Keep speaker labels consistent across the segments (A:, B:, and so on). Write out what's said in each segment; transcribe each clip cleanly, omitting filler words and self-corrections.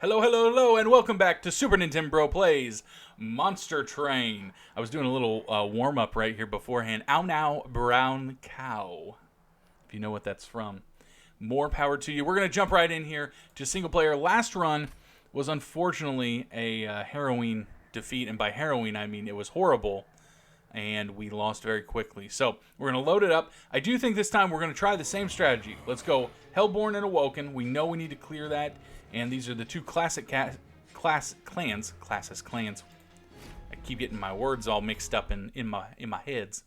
A: Hello, hello, hello, and welcome back to SupaNintenbro Plays Monster Train. I was doing a little warm-up right here beforehand. Ow now, brown cow. If you know what that's from. More power to you. We're going to jump right in here to single player. Last run was unfortunately a harrowing defeat, and by harrowing I mean it was horrible, and we lost very quickly. So we're going to load it up. I do think this time we're going to try the same strategy. Let's go Hellborn and Awoken. We know we need to clear that. And these are the two classic clans. I keep getting my words all mixed up in my heads.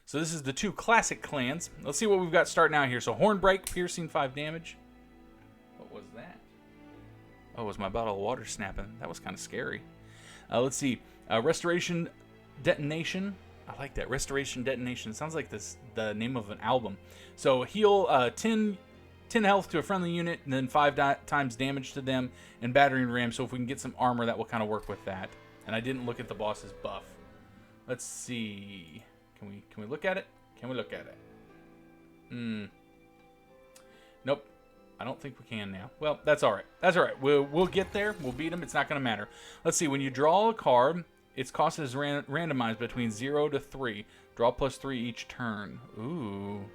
A: So this is the two classic clans. Let's see what we've got starting out here. So Hornbreak, piercing 5 damage. What was that? Oh, it was my bottle of water snapping. That was kind of scary. Let's see. Restoration Detonation. I like that. Restoration Detonation. Sounds like the name of an album. So heal 10 health to a friendly unit, and then 5 times damage to them, and battering ram. So if we can get some armor, that will kind of work with that. And I didn't look at the boss's buff. Let's see. Can we look at it? Can we look at it? Nope. I don't think we can now. Well, that's all right. That's all right. We'll get there. We'll beat him. It's not going to matter. Let's see. When you draw a card, its cost is randomized between 0 to 3. Draw +3 each turn. Ooh.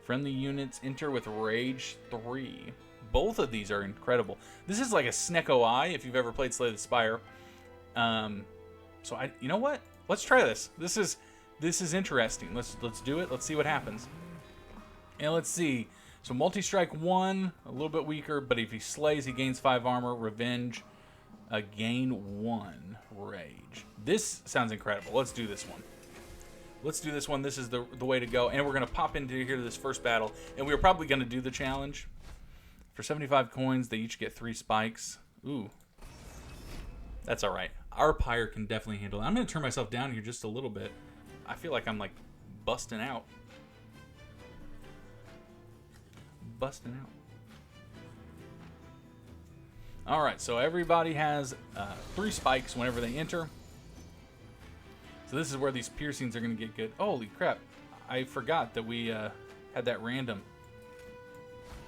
A: Friendly units enter with Rage 3. Both of these are incredible. This is like a Snecko Eye if you've ever played Slay the Spire. So you know what? Let's try this. This is interesting. Let's do it. Let's see what happens. And let's see. So multi-strike 1, a little bit weaker, but if he slays, he gains 5 armor. Revenge, gain 1 rage. This sounds incredible. Let's do this one. Let's do this one. This is the way to go. And we're going to pop into here to this first battle. And we were probably going to do the challenge. For 75 coins, they each get 3 spikes. Ooh. That's all right. Our pyre can definitely handle it. I'm going to turn myself down here just a little bit. I feel like I'm like busting out. Busting out. All right. So everybody has 3 spikes whenever they enter. So this is where these piercings are going to get good. Holy crap. I forgot that we had that random.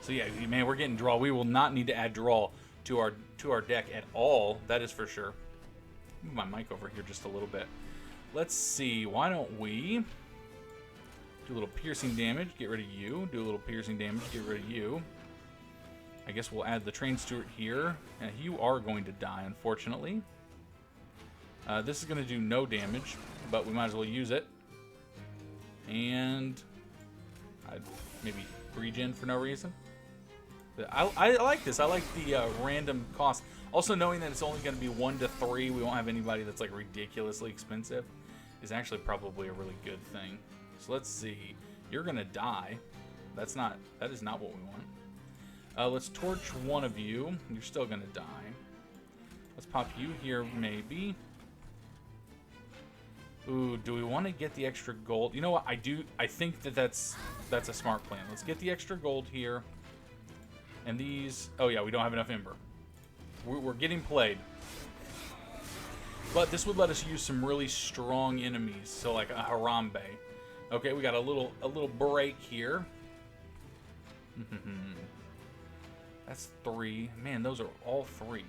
A: So yeah, man, we're getting draw. We will not need to add draw to our deck at all. That is for sure. Move my mic over here just a little bit. Let's see. Why don't we do a little piercing damage, get rid of you. Do a little piercing damage, get rid of you. I guess we'll add the Train Steward here. And you are going to die, unfortunately. This is going to do no damage, but we might as well use it. And I'd maybe regen for no reason. I like this. I like the random cost. Also, knowing that it's only going to be 1 to 3, we won't have anybody that's like ridiculously expensive, is actually probably a really good thing. So let's see. You're going to die. That is not what we want. Let's torch one of you. You're still going to die. Let's pop you here, maybe. Ooh, do we want to get the extra gold? You know what? I think that's a smart plan. Let's get the extra gold here. And these... Oh, yeah, we don't have enough Ember. We're getting played. But this would let us use some really strong enemies. So, like a Harambe. Okay, we got a little break here. That's 3. Man, those are all 3.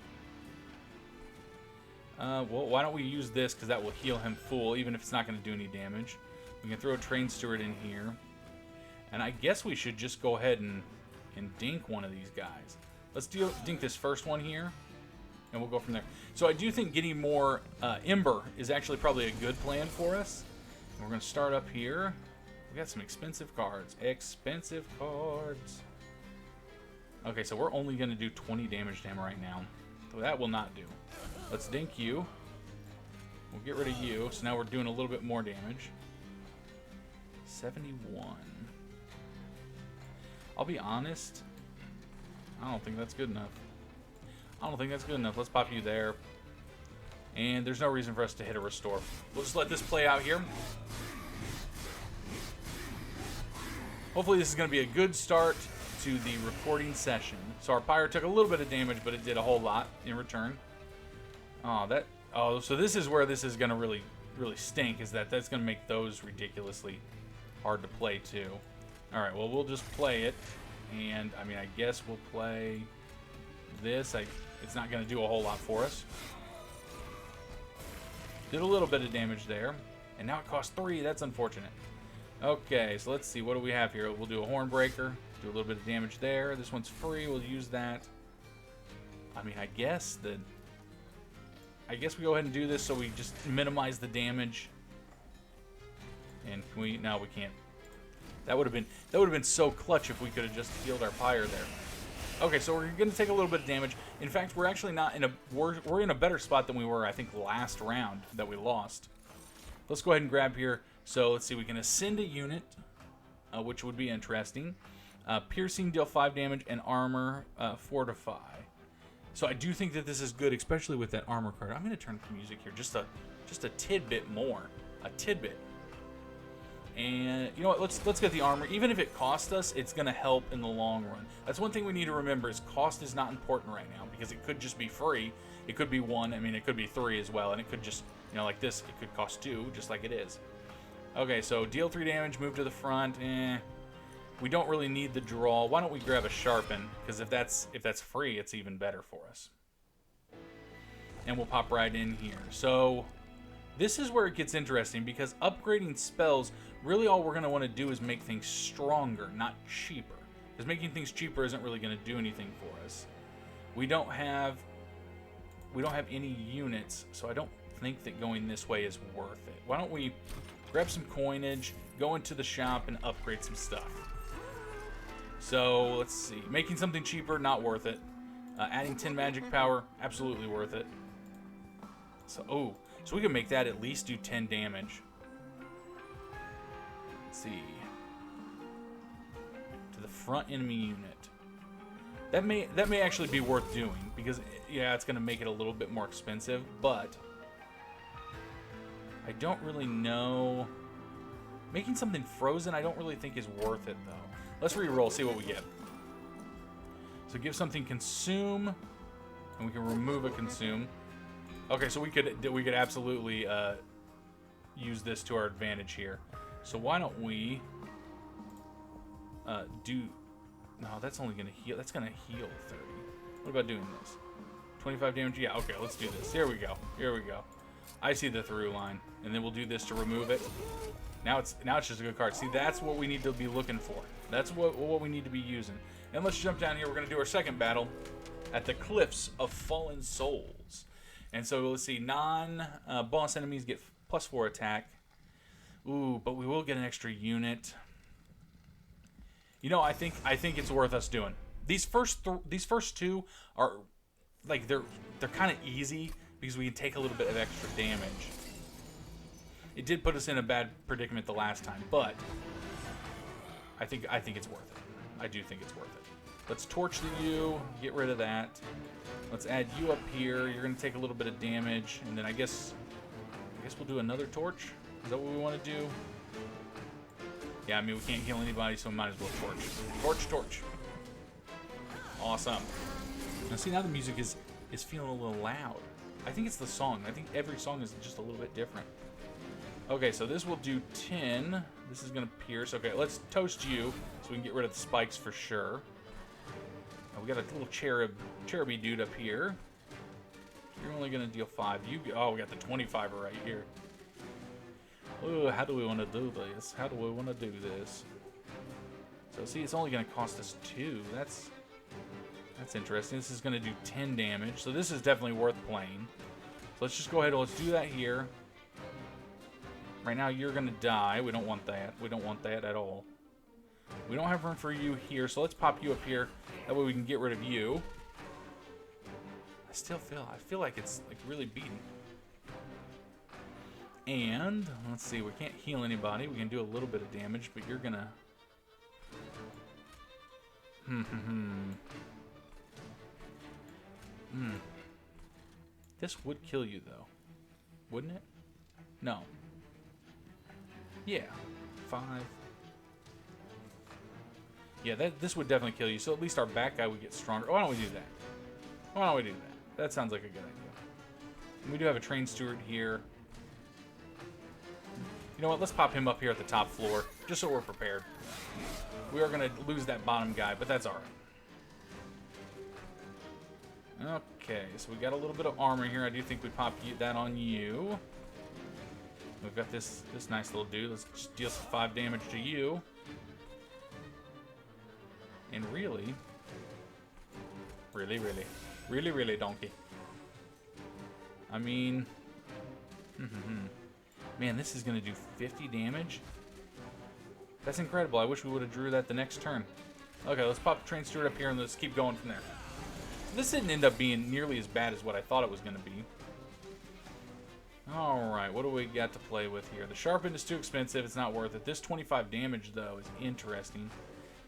A: Well, why don't we use this, because that will heal him full, even if it's not going to do any damage. We can throw a Train Steward in here. And I guess we should just go ahead and dink one of these guys. Let's dink this first one here, and we'll go from there. So I do think getting more Ember is actually probably a good plan for us. And we're going to start up here. We got some expensive cards. Expensive cards. Okay, so we're only going to do 20 damage to him right now. So that will not do. Let's dink you. We'll get rid of you. So now we're doing a little bit more damage. 71. I'll be honest. I don't think that's good enough. I don't think that's good enough. Let's pop you there. And there's no reason for us to hit a restore. We'll just let this play out here. Hopefully this is going to be a good start to the recording session. So our pyre took a little bit of damage, but it did a whole lot in return. So this is where this is going to really stink, is that's going to make those ridiculously hard to play too. All right, well, we'll just play it. And, I mean, I guess we'll play this. it's not going to do a whole lot for us. Did a little bit of damage there. And now it costs 3. That's unfortunate. Okay, so let's see. What do we have here? We'll do a Hornbreaker. Do a little bit of damage there. This one's free. We'll use that. I mean, I guess we go ahead and do this so we just minimize the damage. And can we? No, we can't. That would have been so clutch if we could have just healed our pyre there. Okay, so we're going to take a little bit of damage. In fact, we're actually not in a we're in a better spot than we were, I think, last round that we lost. Let's go ahead and grab here. So let's see, we can ascend a unit, which would be interesting. Piercing, deal 5 damage, and armor, fortify. So I do think that this is good, especially with that armor card. I'm going to turn up the music here just a tidbit more, a tidbit. And you know what? Let's get the armor. Even if it costs us, it's going to help in the long run. That's one thing we need to remember: is cost is not important right now because it could just be free. It could be 1. I mean, it could be 3 as well, and it could just, you know, like this. It could cost 2, just like it is. Okay, so deal 3 damage, move to the front. We don't really need the draw. Why don't we grab a sharpen? Because if that's free, it's even better for us. And we'll pop right in here. So this is where it gets interesting because upgrading spells, really all we're going to want to do is make things stronger, not cheaper. Because making things cheaper isn't really going to do anything for us. We don't have any units, so I don't think that going this way is worth it. Why don't we grab some coinage, go into the shop, and upgrade some stuff. So let's see, making something cheaper, not worth it. Adding 10 magic power, absolutely worth it. So so we can make that at least do 10 damage. Let's see. To the front enemy unit. That may actually be worth doing because yeah, it's going to make it a little bit more expensive, but I don't really know. Making something frozen I don't really think is worth it though. Let's re-roll, see what we get. So give something consume, and we can remove a consume. Okay, so we could absolutely use this to our advantage here. So why don't we do? No, that's only gonna heal. That's gonna heal 30. What about doing this? 25 damage. Yeah. Okay, let's do this. Here we go. Here we go. I see the through line, and then we'll do this to remove it. Now it's just a good card. See, that's what we need to be looking for. That's what we need to be using. And let's jump down here. We're going to do our second battle at the Cliffs of Fallen Souls. And so let's see. Non-boss enemies get +4 attack. Ooh, but we will get an extra unit. You know, I think it's worth us doing. These first 2 are like they're kind of easy because we can take a little bit of extra damage. It did put us in a bad predicament the last time, but I think it's worth it. I do think it's worth it. Let's torch the U, get rid of that. Let's add you up here. You're going to take a little bit of damage, and then I guess we'll do another torch. Is that what we want to do? Yeah, I mean, we can't heal anybody, so we might as well torch. Torch, torch. Awesome. Now, see, now the music is feeling a little loud. I think it's the song. I think every song is just a little bit different. Okay, so this will do 10. This is going to pierce. Okay, let's toast you so we can get rid of the spikes for sure. Now, we got a little cheruby dude up here. You're only going to deal 5. Oh, we got the 25 right here. Oh, how do we want to do this? How do we want to do this? So, see, it's only going to cost us 2. That's interesting. This is going to do 10 damage. So, this is definitely worth playing. So, let's just go ahead and let's do that here. Right now, you're going to die. We don't want that. We don't want that at all. We don't have room for you here, so let's pop you up here. That way we can get rid of you. I feel like it's like really beaten. And let's see, we can't heal anybody. We can do a little bit of damage, but you're gonna. This would kill you though, wouldn't it? No. Yeah, 5. Yeah, this would definitely kill you. So at least our back guy would get stronger. Why don't we do that? Why don't we do that? That sounds like a good idea. And we do have a train steward here. You know what? Let's pop him up here at the top floor, just so we're prepared. We are going to lose that bottom guy, but that's all right. Okay, so we got a little bit of armor here. I do think we pop that on you. We've got this nice little dude. Let's just deal some 5 damage to you. And really, donkey. I mean, man, this is gonna do 50 damage. That's incredible. I wish we would have drew that the next turn. Okay, let's pop Train Steward up here and let's keep going from there. This didn't end up being nearly as bad as what I thought it was gonna be. Alright, what do we got to play with here? The Sharpened is too expensive, it's not worth it. This 25 damage, though, is interesting.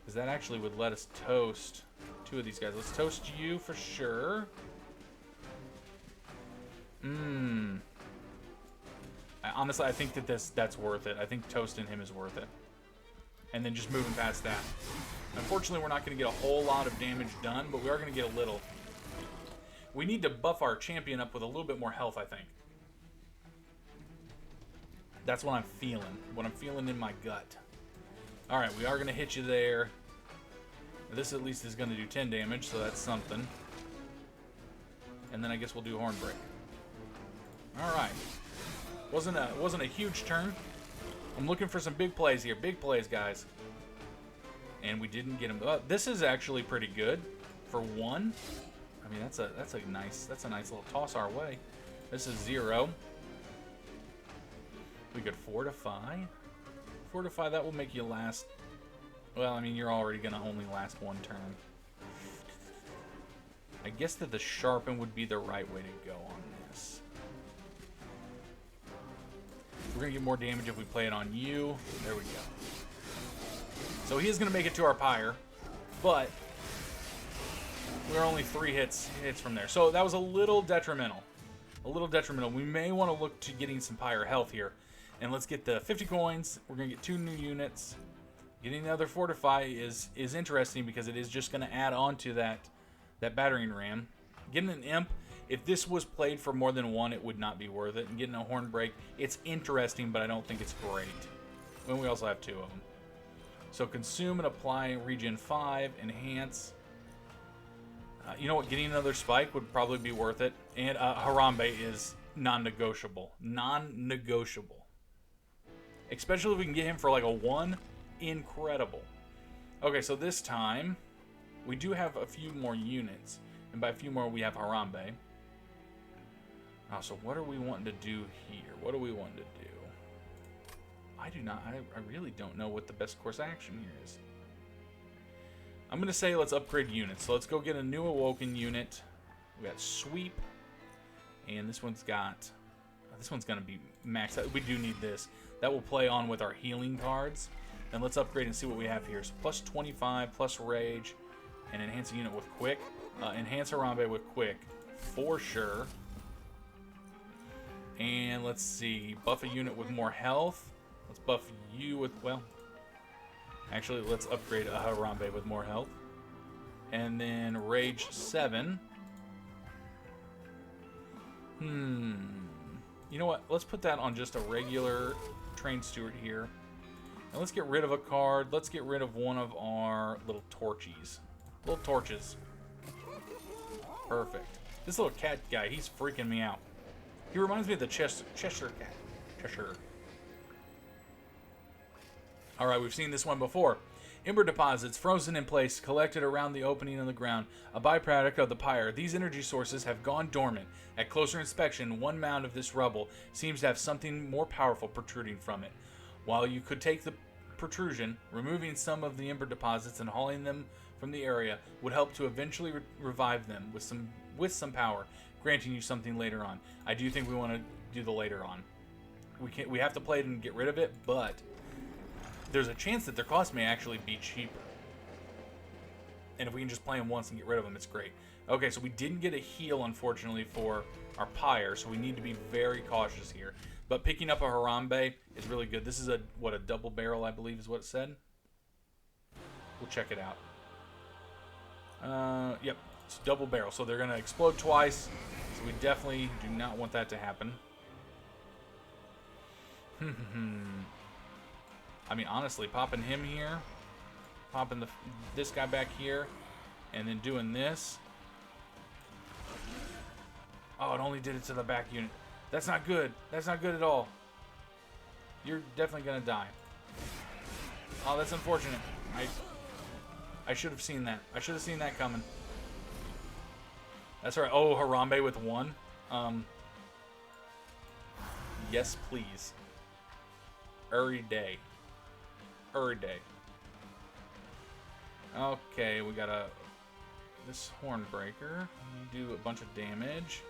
A: Because that actually would let us toast 2 of these guys. Let's toast you for sure. Honestly, I think that that's worth it. I think toasting him is worth it. And then just moving past that. Unfortunately, we're not going to get a whole lot of damage done, but we are going to get a little. We need to buff our champion up with a little bit more health, I think. That's what I'm feeling. What I'm feeling in my gut. Alright, we are going to hit you there. This at least is going to do 10 damage, so that's something. And then I guess we'll do Hornbreak. Alright. Wasn't a huge turn. I'm looking for some big plays here. Big plays, guys. And we didn't get him. This is actually pretty good for 1. I mean, that's a nice little toss our way. This is 0. We could fortify. Fortify, that will make you last. Well, I mean, you're already going to only last 1 turn. I guess that the Sharpen would be the right way to go on this. We're going to get more damage if we play it on you. There we go. So he is going to make it to our Pyre, but we're only 3 hits from there. So that was a little detrimental. A little detrimental. We may want to look to getting some Pyre health here. And let's get the 50 coins. We're going to get 2 new units. Getting another Fortify is interesting because it is just going to add on to that battering ram. Getting an Imp, if this was played for more than 1, it would not be worth it. And getting a Hornbreak, it's interesting, but I don't think it's great. When we also have 2 of them. So consume and apply regen 5, enhance. You know what? Getting another Spike would probably be worth it. And Harambe is non-negotiable. Non-negotiable. Especially if we can get him for like a 1. Incredible. Okay, so this time, we do have a few more units. And by a few more, we have Harambe. Oh, so what are we wanting to do here? What do we want to do? I really don't know what the best course action here is. I'm going to say let's upgrade units. So let's go get a new Awoken unit. We got Sweep. And this one's going to be maxed out. We do need this. That will play on with our healing cards. Then let's upgrade and see what we have here. So plus 25, plus Rage, and enhance a unit with Quick. Enhance Harambe with Quick, for sure. And let's see. Buff a unit with more health. Let's buff you with, well, actually, let's upgrade a Harambe with more health. And then Rage 7. You know what? Let's put that on just a regular Train Steward here. And let's get rid of a card. Let's get rid of one of our little torches. Little torches. Perfect. This little cat guy, he's freaking me out. He reminds me of the Cheshire cat. Cheshire. Alright, we've seen this one before. Ember deposits, frozen in place, collected around the opening in the ground, a byproduct of the pyre. These energy sources have gone dormant. At closer inspection, one mound of this rubble seems to have something more powerful protruding from it. While you could take the protrusion, removing some of the ember deposits and hauling them from the area would help to eventually revive them with some power, granting you something later on. I do think we want to do the later on. We have to play it and get rid of it, but there's a chance that their cost may actually be cheaper. And if we can just play them once and get rid of them, it's great. Okay, so we didn't get a heal, unfortunately, for our pyre, so we need to be very cautious here. But picking up a Harambe is really good. This is a double barrel, I believe is what it said. We'll check it out. Yep, it's double barrel. So they're going to explode twice. So we definitely do not want that to happen. I mean, honestly, popping him here, popping this guy back here, and then doing this. it only did it to the back unit. That's not good. That's not good at all. You're definitely gonna die. Oh, that's unfortunate. I should have seen that. I should have seen that coming. That's right. Oh, Harambe with 1. Yes, please. Every day. Every day. Okay, we got this Hornbreaker. You do a bunch of damage.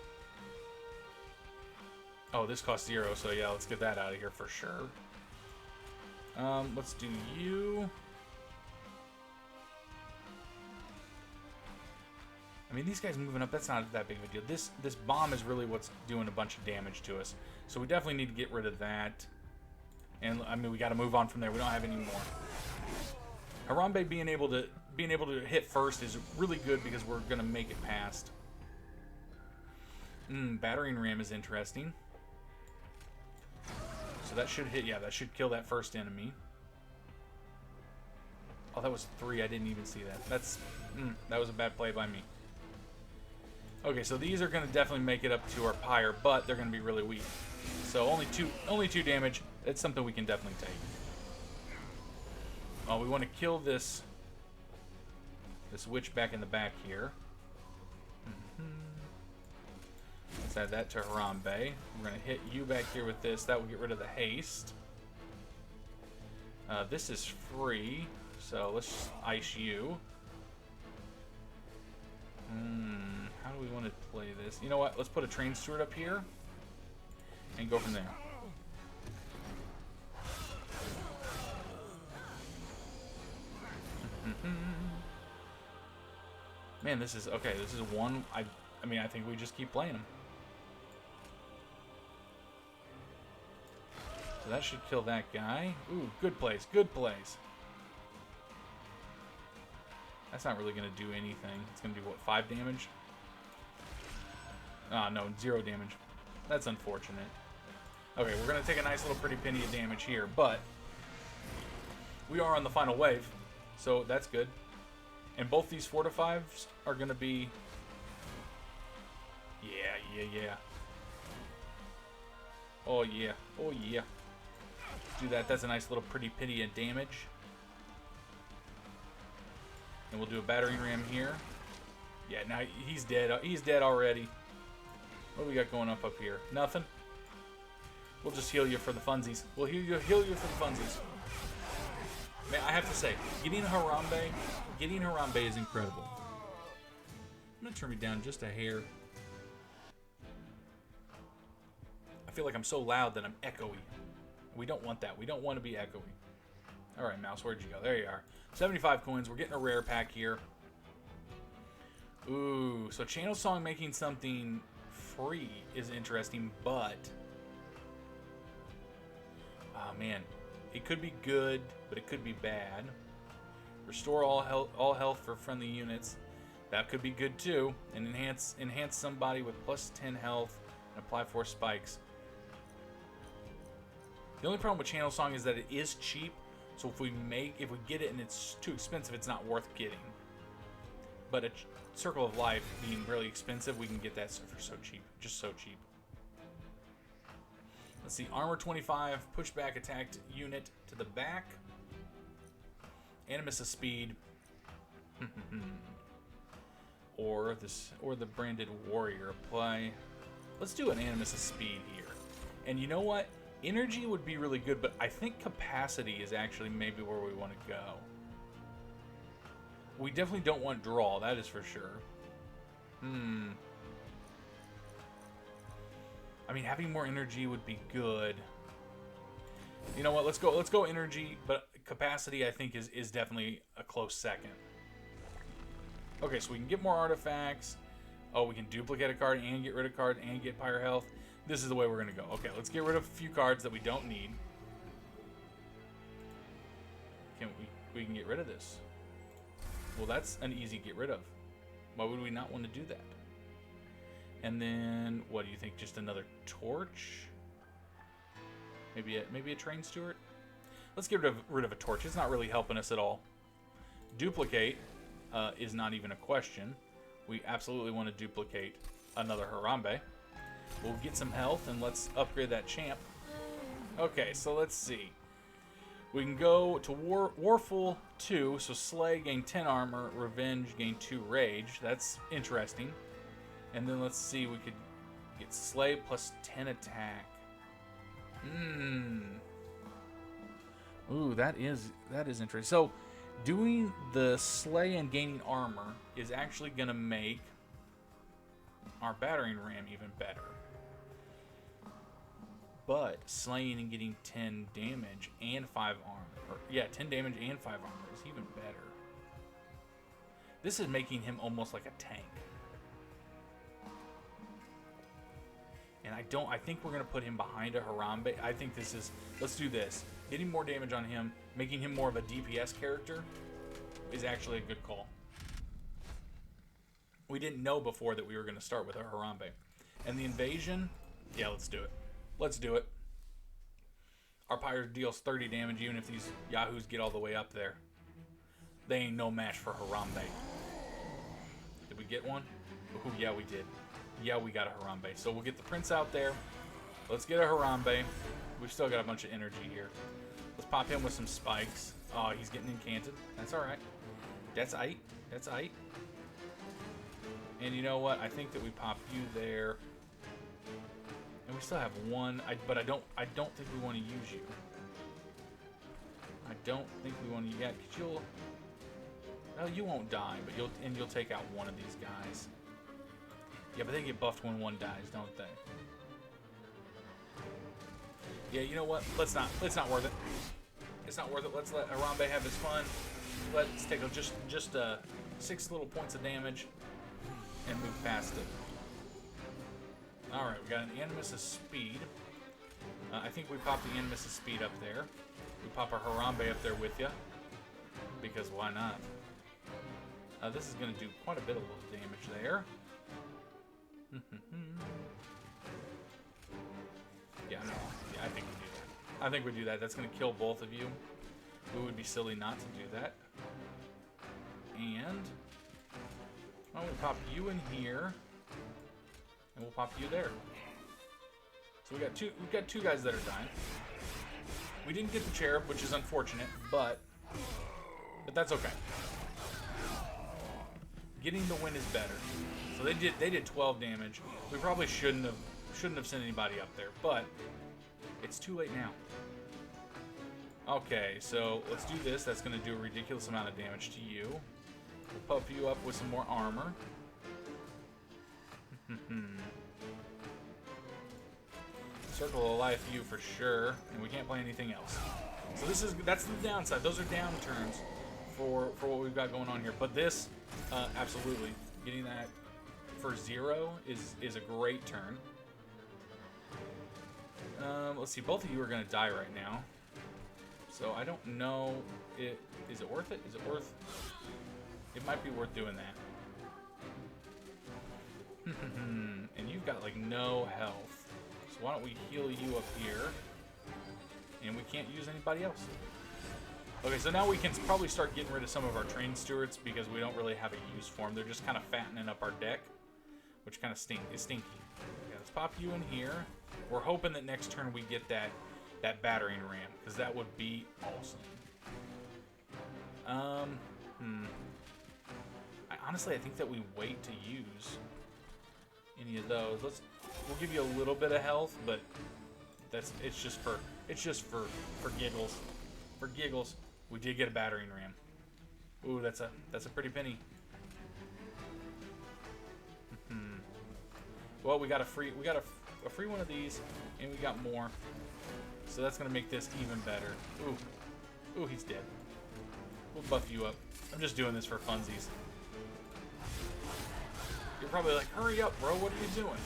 A: Oh, this costs 0, so yeah, let's get that out of here for sure. Let's do you. I mean, these guys moving up, that's not that big of a deal. This bomb is really what's doing a bunch of damage to us. So we definitely need to get rid of that. And, I mean, we got to move on from there. We don't have any more. Harambe being able to hit first is really good because we're going to make it past. Battering ram is interesting. So that should hit, yeah, that should kill that first enemy. Oh, that was 3. I didn't even see that. That was a bad play by me. Okay, so these are going to definitely make it up to our pyre, but they're going to be really weak. So only two damage. It's something we can definitely take. Oh, we want to kill this witch back in the back here. Let's add that to Harambe. We're going to hit you back here with this. That will get rid of the haste. This is free, so let's just ice you. How do we want to play this? You know what? Let's put a train steward up here and go from there. Man, this is okay. This is one. I mean, I think we just keep playing them. So that should kill that guy. Ooh, good plays. Good plays. That's not really going to do anything. It's going to do, what, 5 damage? Ah, no, 0 damage. That's unfortunate. Okay, we're going to take a nice little pretty penny of damage here, but we are on the final wave, so that's good. And both these 4-5s are going to be... Yeah. Oh, yeah. Oh, yeah. Do that. That's a nice little pretty penny of damage. And we'll do a battering ram here. Yeah, now he's dead. He's dead already. What do we got going up here? Nothing. We'll just heal you for the funsies. We'll heal you for the funsies. Man, I have to say, getting Harambe is incredible. I'm gonna turn me down just a hair. I feel like I'm so loud that I'm echoey. We don't want that. We don't want to be echoey. All right, mouse, where'd you go? There you are. 75 coins. We're getting a rare pack here. Ooh, so Channel Song making something free is interesting, but... Oh, man. It could be good, but it could be bad. Restore all health for friendly units. That could be good, too. And enhance somebody with plus 10 health and apply 4 spikes. The only problem with Channel Song is that it is cheap. So if we get it and it's too expensive, it's not worth getting. But a Circle of Life being really expensive, we can get that for so cheap. Just so cheap. Let's see. Armor 25. Pushback attacked unit to the back. Animus of Speed. or the Branded Warrior. Apply. Let's do an Animus of Speed here. And you know what? Energy would be really good, but I think capacity is actually maybe where we want to go. We definitely don't want draw, that is for sure. I mean, having more energy would be good. You know what? Let's go energy, but capacity I think is definitely a close second. Okay, so we can get more artifacts. Oh, we can duplicate a card and get rid of a card and get pyre health. This is the way we're going to go. Okay, let's get rid of a few cards that we don't need. We can get rid of this. Well, that's an easy get rid of. Why would we not want to do that? And then, what do you think? Just another torch? Maybe a train steward? Let's get rid of a torch. It's not really helping us at all. Duplicate is not even a question. We absolutely want to duplicate another Harambe. We'll get some health, and let's upgrade that champ. Okay, so let's see. We can go to Warful 2, so Slay, gain 10 armor, Revenge, gain 2 rage. That's interesting. And then let's see, we could get Slay plus 10 attack. Ooh, that is interesting. So, doing the Slay and gaining armor is actually going to make our battering ram even better. But slaying and getting 10 damage and 5 armor, 10 damage and 5 armor is even better. This is making him almost like a tank. And I think we're going to put him behind a Harambe. I think this is, let's do this. Getting more damage on him, making him more of a DPS character is actually a good call. We didn't know before that we were going to start with a Harambe. And the invasion, yeah, let's do it. Let's do it. Our pirate deals 30 damage even if these yahoos get all the way up there. They ain't no match for Harambe. Did we get one? Ooh, yeah, we did. Yeah, we got a Harambe. So we'll get the prince out there. Let's get a Harambe. We've still got a bunch of energy here. Let's pop him with some spikes. Oh, he's getting incanted. That's alright. That's aight. That's aight. And you know what? I think that we pop you there. And we still have one, but I don't think we want to use you. I don't think we want to yet, because you'll... Well, you won't die, but you'll take out one of these guys. Yeah, but they get buffed when one dies, don't they? Yeah, you know what? It's not worth it. It's not worth it. Let's let Harambe have his fun. Let's take just 6 little points of damage and move past it. Alright, we got an Animus' speed. I think we pop the Animus' speed up there. We pop our Harambe up there with you. Because why not? This is going to do quite a bit of little damage there. Yeah, I think we do that. I think we do that. That's going to kill both of you. It would be silly not to do that. And... well, we'll pop you in here. And we'll pop you there. So we got two guys that are dying. We didn't get the cherub, which is unfortunate, but that's okay. Getting the win is better. So they did 12 damage. We probably shouldn't have sent anybody up there, but it's too late now. Okay, so let's do this. That's going to do a ridiculous amount of damage to you. We'll puff you up with some more armor. Circle of Life you for sure, and we can't play anything else. So that's the downside. Those are downturns for what we've got going on here. But this, absolutely, getting that for 0 is a great turn. Let's see, both of you are going to die right now. So I don't know, is it worth it? Is it worth? It might be worth doing that. And you've got like no health. So why don't we heal you up here? And we can't use anybody else. Okay, so now we can probably start getting rid of some of our train stewards because we don't really have a use for them. They're just kind of fattening up our deck, which kind of is stinky. Okay, let's pop you in here. We're hoping that next turn we get that battering ram, because that would be awesome. Honestly, I think that we wait to use any of those. We'll give you a little bit of health, but it's just for giggles. For giggles. We did get a battering ram. Ooh, that's a pretty penny. Well, we got a free one of these, and we got more. So that's gonna make this even better. Ooh, he's dead. We'll buff you up. I'm just doing this for funsies. You're probably like, hurry up, bro, what are you doing?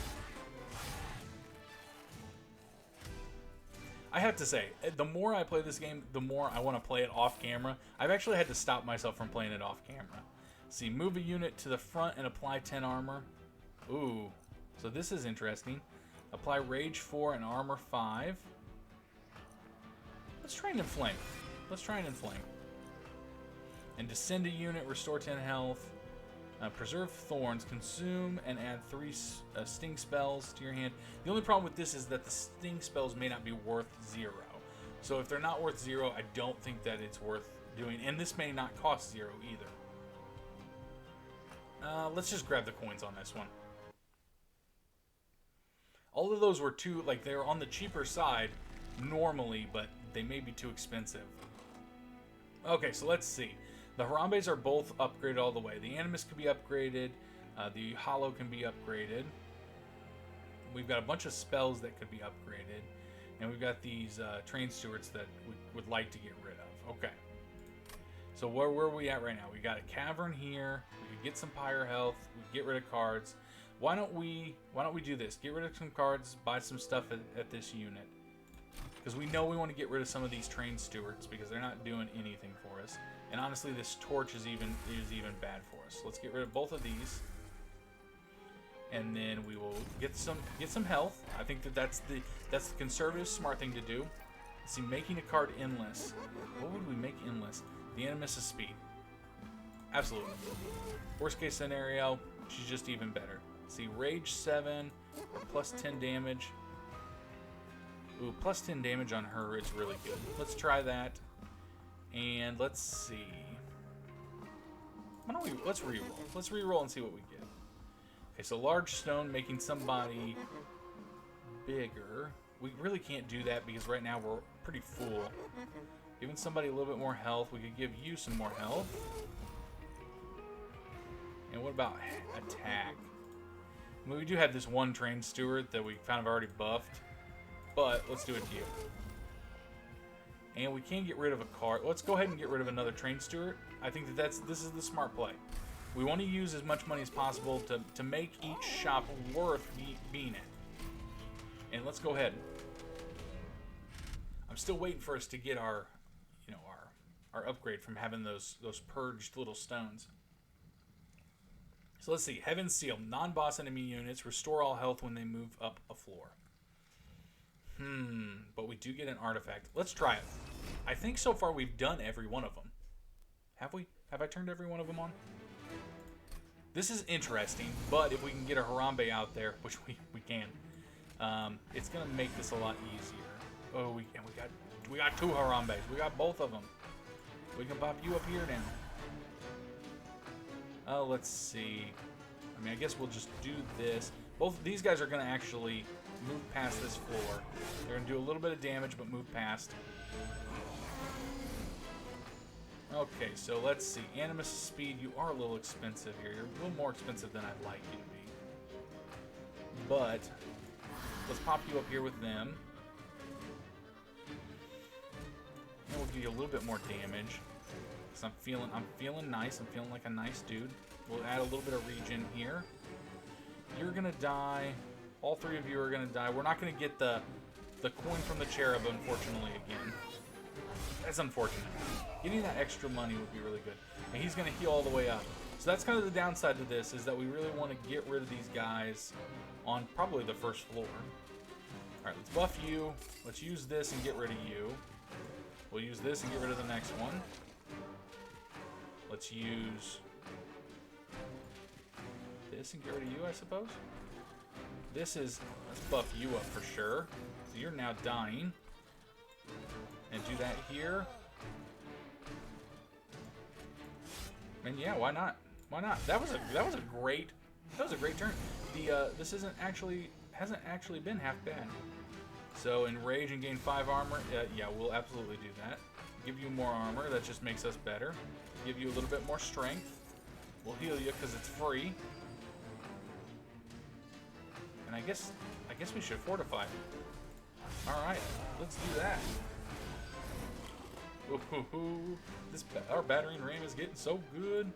A: I have to say, the more I play this game, the more I want to play it off camera. I've actually had to stop myself from playing it off camera. See, move a unit to the front and apply 10 armor. Ooh, so this is interesting. Apply Rage 4 and Armor 5. Let's try and Inflame. Let's try and Inflame. And descend a unit, restore 10 health. Preserve thorns. Consume and add 3 sting spells to your hand. The only problem with this is that the sting spells may not be worth 0. So if they're not worth 0, I don't think that it's worth doing. And this may not cost 0 either. Let's just grab the coins on this one. All of those were too, like, they were on the cheaper side normally, but they may be too expensive. Okay, so let's see. The Harambes are both upgraded all the way. The Animus can be upgraded. The Hollow can be upgraded. We've got a bunch of spells that could be upgraded. And we've got these train stewards that we would like to get rid of. Okay. So where are we at right now? We got a cavern here. We could get some pyre health. We could get rid of cards. Why don't we do this? Get rid of some cards, buy some stuff at this unit. Because we know we want to get rid of some of these train stewards because they're not doing anything for us. And honestly, this torch is even bad for us. Let's get rid of both of these. And then we will get some health. I think that's the conservative smart thing to do. Let's see, making a card endless. What would we make endless? The Animus is speed. Absolutely. Worst case scenario, she's just even better. See, Rage 7, plus 10 damage. Ooh, plus 10 damage on her is really good. Let's try that. And let's see. Why don't we, let's reroll. Let's reroll and see what we get. Okay, so large stone making somebody bigger. We really can't do that because right now we're pretty full. Giving somebody a little bit more health. We could give you some more health. And what about attack? I mean, we do have this one train steward that we kind of already buffed. But let's do it to you. And we can get rid of a card. Let's go ahead and get rid of another train steward. I think that this is the smart play. We want to use as much money as possible to make each shop worth being in. And let's go ahead. I'm still waiting for us to get our upgrade from having those purged little stones. So let's see. Heaven's Seal. Non-boss enemy units restore all health when they move up a floor. But we do get an artifact. Let's try it. I think so far we've done every one of them. Have we? Have I turned every one of them on? This is interesting, but if we can get a Harambe out there, which we can, it's gonna make this a lot easier. Oh, we got 2 Harambes. We got both of them. We can pop you up here now. Oh, let's see. I mean, I guess we'll just do this. Both these guys are gonna actually move past this floor. They're gonna do a little bit of damage, but move past. Okay, so let's see. Animus speed, you are a little expensive here. You're a little more expensive than I'd like you to be. But let's pop you up here with them. And we'll give you a little bit more damage. Because I'm feeling nice. I'm feeling like a nice dude. We'll add a little bit of regen here. You're gonna die. All 3 of you are gonna die. We're not gonna get the coin from the cherub, unfortunately, again. That's unfortunate. Getting that extra money would be really good. And he's going to heal all the way up. So that's kind of the downside to this, is that we really want to get rid of these guys on probably the first floor. Alright, let's buff you. Let's use this and get rid of you. We'll use this and get rid of the next one. Let's use this and get rid of you, I suppose. Let's buff you up for sure. So you're now dying. And do that here. And yeah, why not? Why not? That was a great turn. This hasn't actually been half bad. So enrage and gain 5 armor. Yeah, we'll absolutely do that. Give you more armor. That just makes us better. Give you a little bit more strength. We'll heal you because it's free. And I guess we should fortify. All right, let's do that. Ooh, our battering ram is getting so good.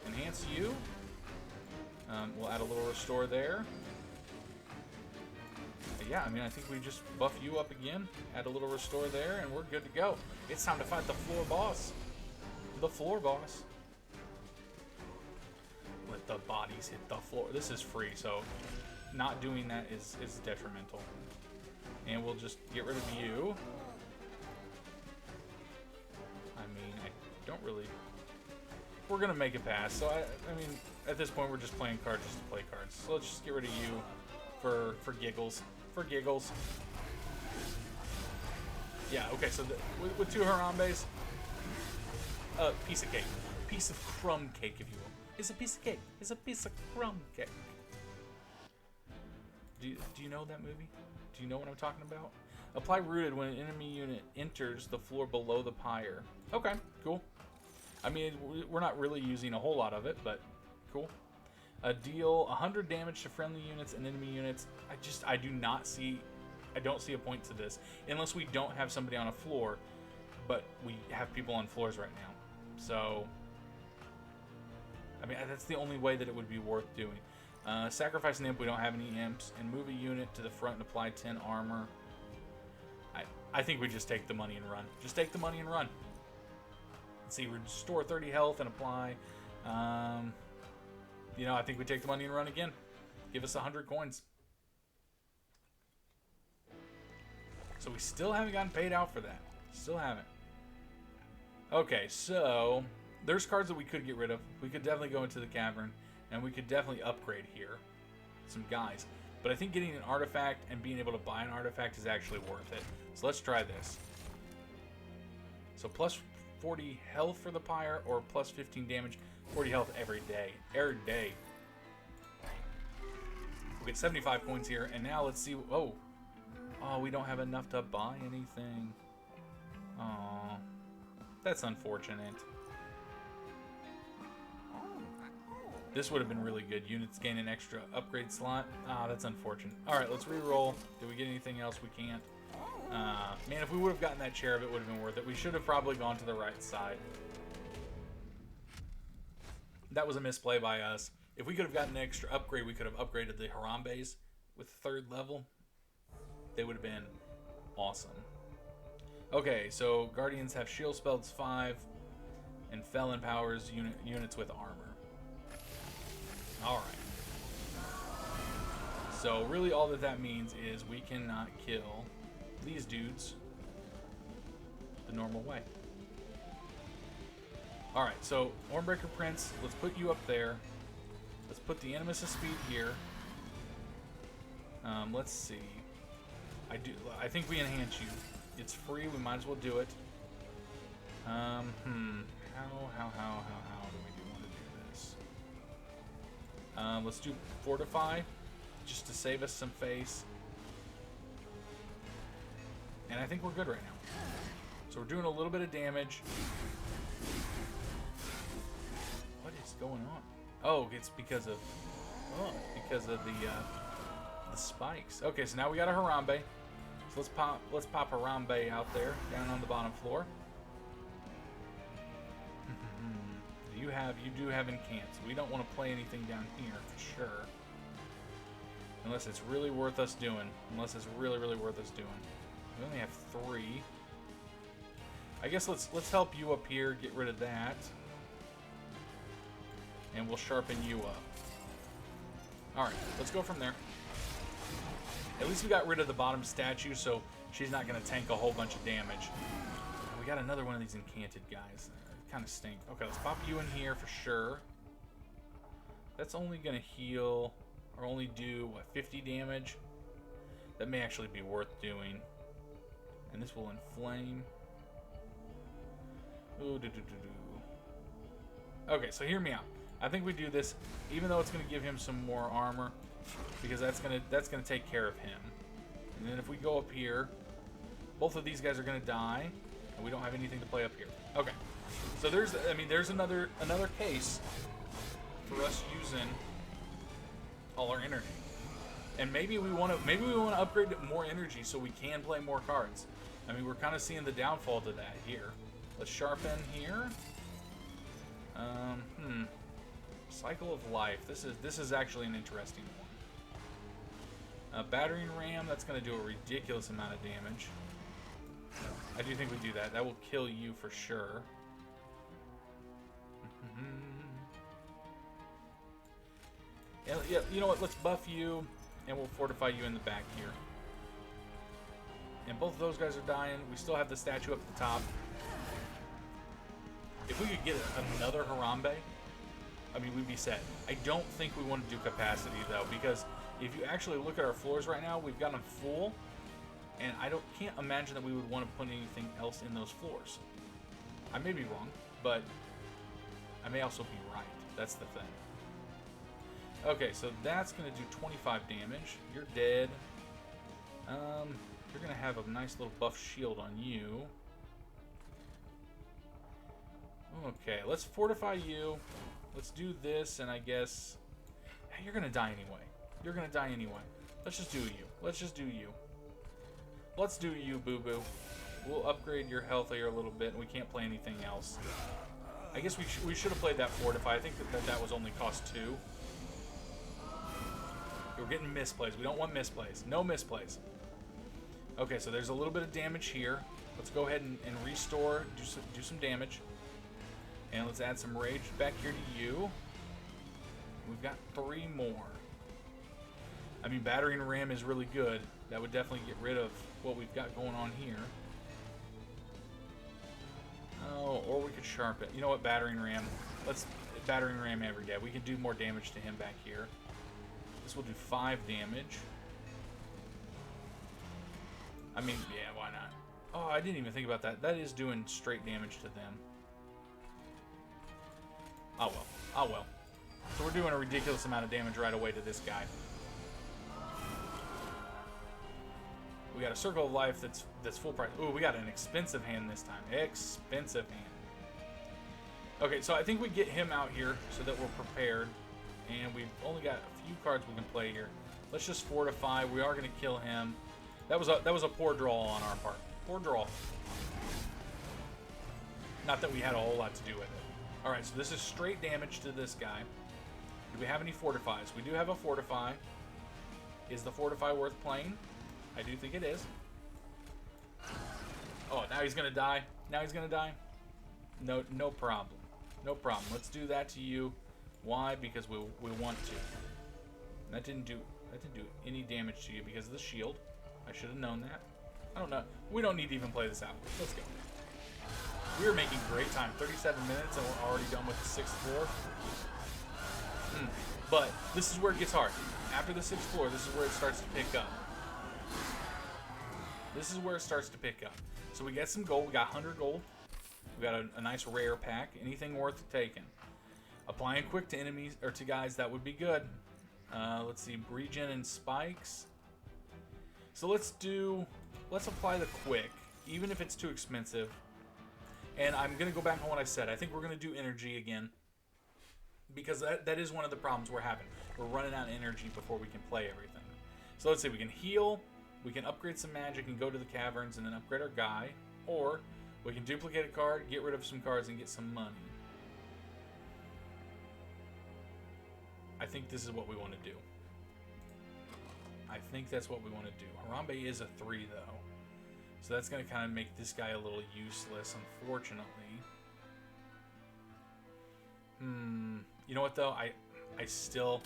A: Enhance you. We'll add a little restore there. But yeah, I mean, I think we just buff you up again, add a little restore there, and we're good to go. It's time to fight the floor boss. The floor boss. Let the bodies hit the floor. This is free, so not doing that is detrimental. And we'll just get rid of you. I mean, I don't really... We're going to make it pass. So, I mean, at this point we're just playing cards just to play cards. So let's just get rid of you for giggles. For giggles. Yeah, okay, so with 2 Harambes, piece of cake. Piece of crumb cake, if you will. It's a piece of cake. It's a piece of crumb cake. Do you know that movie? Do you know what I'm talking about? Apply rooted when an enemy unit enters the floor below the pyre. Okay, cool. I mean, we're not really using a whole lot of it, but cool. Deal 100 damage to friendly units and enemy units. I don't see a point to this unless we don't have somebody on a floor, but we have people on floors right now. So, I mean, that's the only way that it would be worth doing. Sacrifice an imp, we don't have any imps, and move a unit to the front and apply 10 armor. I think we just take the money and run. Just take the money and run. Let's see, restore 30 health and apply. You know, I think we take the money and run again. Give us 100 coins. So we still haven't gotten paid out for that. Still haven't. Okay, so there's cards that we could get rid of. We could definitely go into the cavern, and we could definitely upgrade here. Some guys. But I think getting an artifact and being able to buy an artifact is actually worth it. So let's try this. So plus 40 health for the pyre, or plus 15 damage, 40 health every day. Every day. We'll get 75 coins here, and now let's see. Oh, we don't have enough to buy anything. Oh, that's unfortunate. This would have been really good. Units gain an extra upgrade slot. That's unfortunate. Alright, let's re-roll. Did we get anything else? We can't. Man, if we would have gotten that cherub, it would have been worth it. We should have probably gone to the right side. That was a misplay by us. If we could have gotten an extra upgrade, we could have upgraded the Harambes with 3rd level. They would have been awesome. Okay, so Guardians have shield spells 5, and Felon powers units with armor. Alright. So really all that means is we cannot kill these dudes the normal way. Alright, so Hornbreaker Prince, let's put you up there. Let's put the Animus of Speed here. Let's see. I think we enhance you. It's free, we might as well do it. How do we want to do this? Let's do Fortify, just to save us some face. And I think we're good right now. So we're doing a little bit of damage. What is going on? Oh, it's because of the spikes. Okay, so now we got a Harambe. So let's pop Harambe out there, down on the bottom floor. You do have incants. We don't want to play anything down here for sure. Unless it's really worth us doing. Unless it's really, really worth us doing. We only have 3. I guess let's help you up here, get rid of that. And we'll sharpen you up. Alright, let's go from there. At least we got rid of the bottom statue, so she's not going to tank a whole bunch of damage. We got another one of these incanted guys. Kind of stink. Okay, let's pop you in here for sure. That's only going to heal, or only do, what, 50 damage? That may actually be worth doing. And this will inflame. Ooh, Okay, so hear me out. I think we do this, even though it's going to give him some more armor, because that's gonna take care of him. And then if we go up here, both of these guys are going to die, and we don't have anything to play up here. Okay, so there's another case for us using all our energy, and maybe we want to upgrade more energy so we can play more cards. I mean, we're kind of seeing the downfall to that here. Let's sharpen here. Cycle of Life. This is actually an interesting one. Battering Ram, that's going to do a ridiculous amount of damage. I do think we do that. That will kill you for sure. Yeah, you know what? Let's buff you, and we'll fortify you in the back here. And both of those guys are dying. We still have the statue up at the top. If we could get another Harambe, I mean, we'd be set. I don't think we want to do capacity, though, because if you actually look at our floors right now, we've got them full, and can't imagine that we would want to put anything else in those floors. I may be wrong, but I may also be right. That's the thing. Okay, so that's going to do 25 damage. You're dead. You're going to have a nice little buff shield on you. Okay, let's fortify you. Let's do this, and I guess... Hey, you're going to die anyway. You're going to die anyway. Let's just do you. Let's just do you. Let's do you, boo-boo. We'll upgrade your health here a little bit, and we can't play anything else. I guess we should have played that fortify. I think that was only cost 2. We're getting misplays. We don't want misplays. No misplays. Okay, so there's a little bit of damage here. Let's go ahead and restore, do some damage. And let's add some rage back here to you. We've got 3 more. I mean, battering ram is really good. That would definitely get rid of what we've got going on here. Oh, or we could sharpen. You know what, battering ram. Let's battering ram every day. We can do more damage to him back here. This will do 5 damage. I mean, yeah, why not? Oh, I didn't even think about that. That is doing straight damage to them. Oh well. Oh well. So we're doing a ridiculous amount of damage right away to this guy. We got a circle of life that's full price. Ooh, we got an expensive hand this time. Expensive hand. Okay, so I think we get him out here so that we're prepared. And we've only got a few cards we can play here. Let's just fortify. We are going to kill him. That was a poor draw on our part. Poor draw. Not that we had a whole lot to do with it. Alright, so this is straight damage to this guy. Do we have any fortifies? We do have a fortify. Is the fortify worth playing? I do think it is. Oh, now he's going to die. Now he's going to die. No problem. No problem. Let's do that to you. Why? Because we want to. That didn't do any damage to you because of the shield. I should have known that. I don't know. We don't need to even play this out. Let's go. We are making great time. 37 minutes and we're already done with the 6th floor. But this is where it gets hard. After the 6th floor, this is where it starts to pick up. This is where it starts to pick up. So we get some gold. We got 100 gold. We got a nice rare pack. Anything worth taking. Applying quick to enemies or to guys, that would be good. Let's see, regen and spikes. So let's apply the quick, even if it's too expensive. And I'm gonna go back on what I said. I think we're gonna do energy again. Because that is one of the problems we're having. We're running out of energy before we can play everything. So let's see, we can heal, we can upgrade some magic and go to the caverns and then upgrade our guy. Or we can duplicate a card, get rid of some cards, and get some money. I think this is what we want to do. I think that's what we want to do. Harambe is a 3, though. So that's going to kind of make this guy a little useless, unfortunately. You know what, though? I still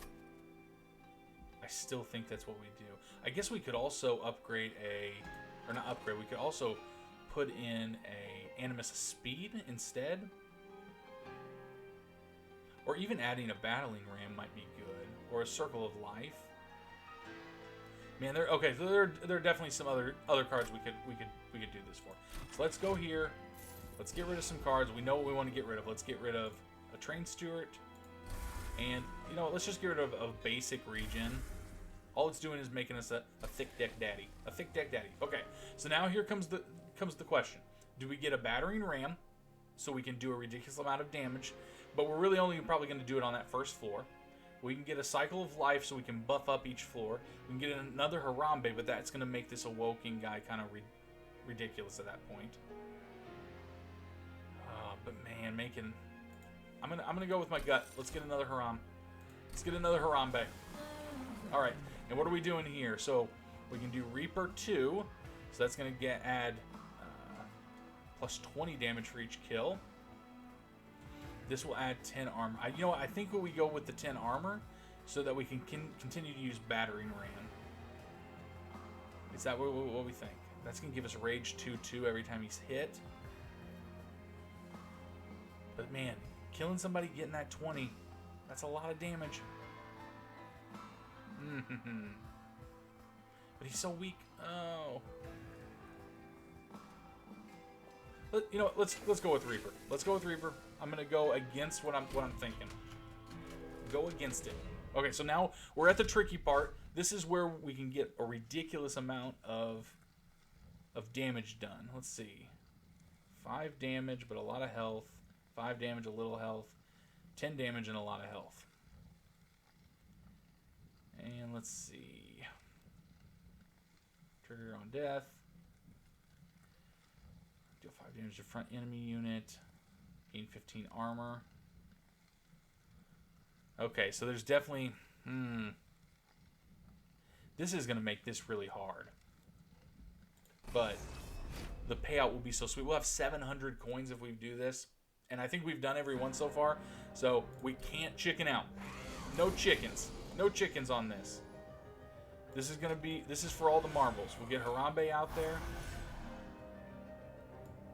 A: think that's what we do. I guess we could also upgrade or not upgrade, we could also put in a Animus Speed instead. Or even adding a Battling Ram might be good. Or a Circle of Life. Man, there are definitely some other cards we could do this for. So let's go here. Let's get rid of some cards. We know what we want to get rid of. Let's get rid of a Train Steward. And, you know, let's just get rid of a basic regen. All it's doing is making us a thick deck daddy. A thick deck daddy. Okay, so now here comes the question. Do we get a Battering Ram so we can do a ridiculous amount of damage? But we're really only probably going to do it on that first floor. We can get a Cycle of Life so we can buff up each floor. We can get another Harambe, but that's going to make this Awoken guy kind of ridiculous at that point. But man, I'm gonna go with my gut. Let's get another Let's get another Harambe. All right, and what are we doing here? So we can do Reaper 2. So that's going to add plus 20 damage for each kill. This will add 10 armor. You know what? I think we go with the 10 armor so that we can continue to use Battering Ram. Is that what we think? That's going to give us Rage 2/2 every time he's hit. But man, killing somebody, getting that 20, That's a lot of damage. But he's so weak. Oh. You know what? Let's go with Reaper. Let's go with Reaper. I'm gonna go against what I'm thinking. Go against it. Okay, so now we're at the tricky part. This is where we can get a ridiculous amount of damage done. Let's see. 5 damage, but a lot of health. 5 damage, a little health. 10 damage and a lot of health. And let's see. Trigger on death. Deal 5 damage to front enemy unit. Gain 15 armor. Okay, so there's definitely... This is going to make this really hard. But the payout will be so sweet. We'll have 700 coins if we do this. And I think we've done every one so far. So we can't chicken out. No chickens. No chickens on this. This is going to be... This is for all the marbles. We'll get Harambe out there.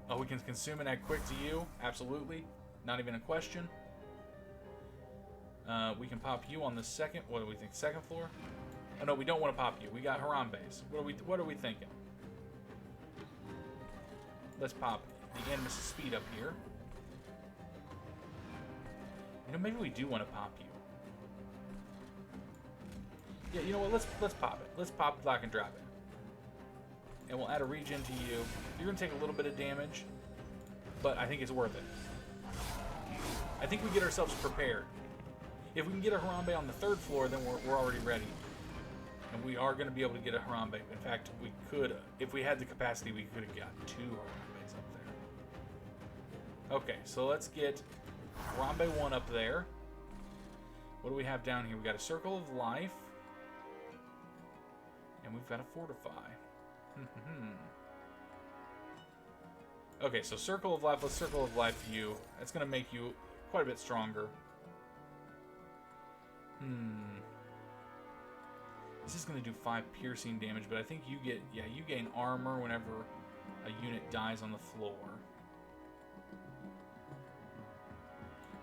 A: Oh, we can consume and add quick to you. Absolutely. Not even a question. We can pop you on the second... What do we think? Second floor? Oh, no, we don't want to pop you. We got Harambe's. What are we thinking? Let's pop the Animus' speed up here. You know, maybe we do want to pop you. Yeah, you know what? Let's pop it. Let's pop, lock, and drop it. And we'll add a regen to you. You're going to take a little bit of damage, but I think it's worth it. I think we get ourselves prepared. If we can get a Harambe on the 3rd floor, then we're already ready. And we are going to be able to get a Harambe. In fact, we could, if we had the capacity, we could have got 2 Harambes up there. Okay, so let's get Harambe 1 up there. What do we have down here? We got a Circle of Life. And we've got a Fortify. Okay, so Circle of Life. Let's Circle of Life you. That's going to make you quite a bit stronger. This is going to do 5 piercing damage, but I think you get... Yeah, you gain armor whenever a unit dies on the floor.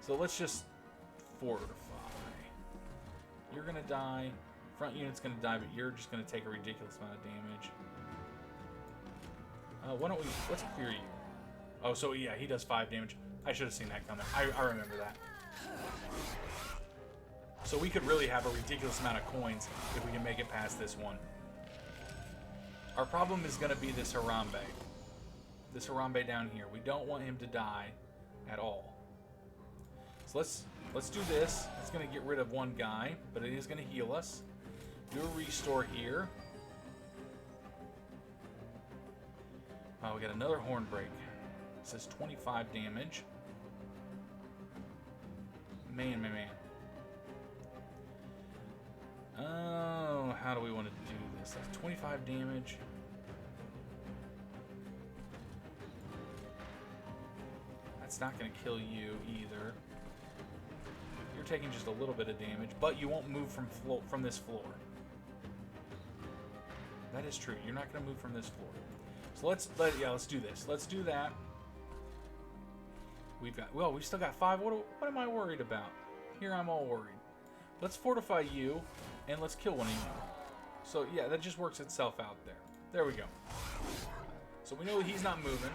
A: So let's just Fortify. You're going to die. Front unit's going to die, but you're just going to take a ridiculous amount of damage. Why don't we... Let's clear you. Oh, so yeah, he does 5 damage. I should have seen that coming. I remember that. So we could really have a ridiculous amount of coins if we can make it past this one. Our problem is going to be this Harambe. This Harambe down here. We don't want him to die at all. So let's do this. It's going to get rid of one guy, but it is going to heal us. Do a restore here. We got another horn break. It says 25 damage. Man. Oh, how do we want to do this? That's 25 damage. That's not going to kill you either. You're taking just a little bit of damage, but you won't move from this floor. That is true. You're not going to move from this floor. So let's do this. Let's do that. We still got 5. What am I worried about? Here I'm all worried. Let's fortify you, and let's kill one of you. So yeah, that just works itself out there. There we go. So we know he's not moving.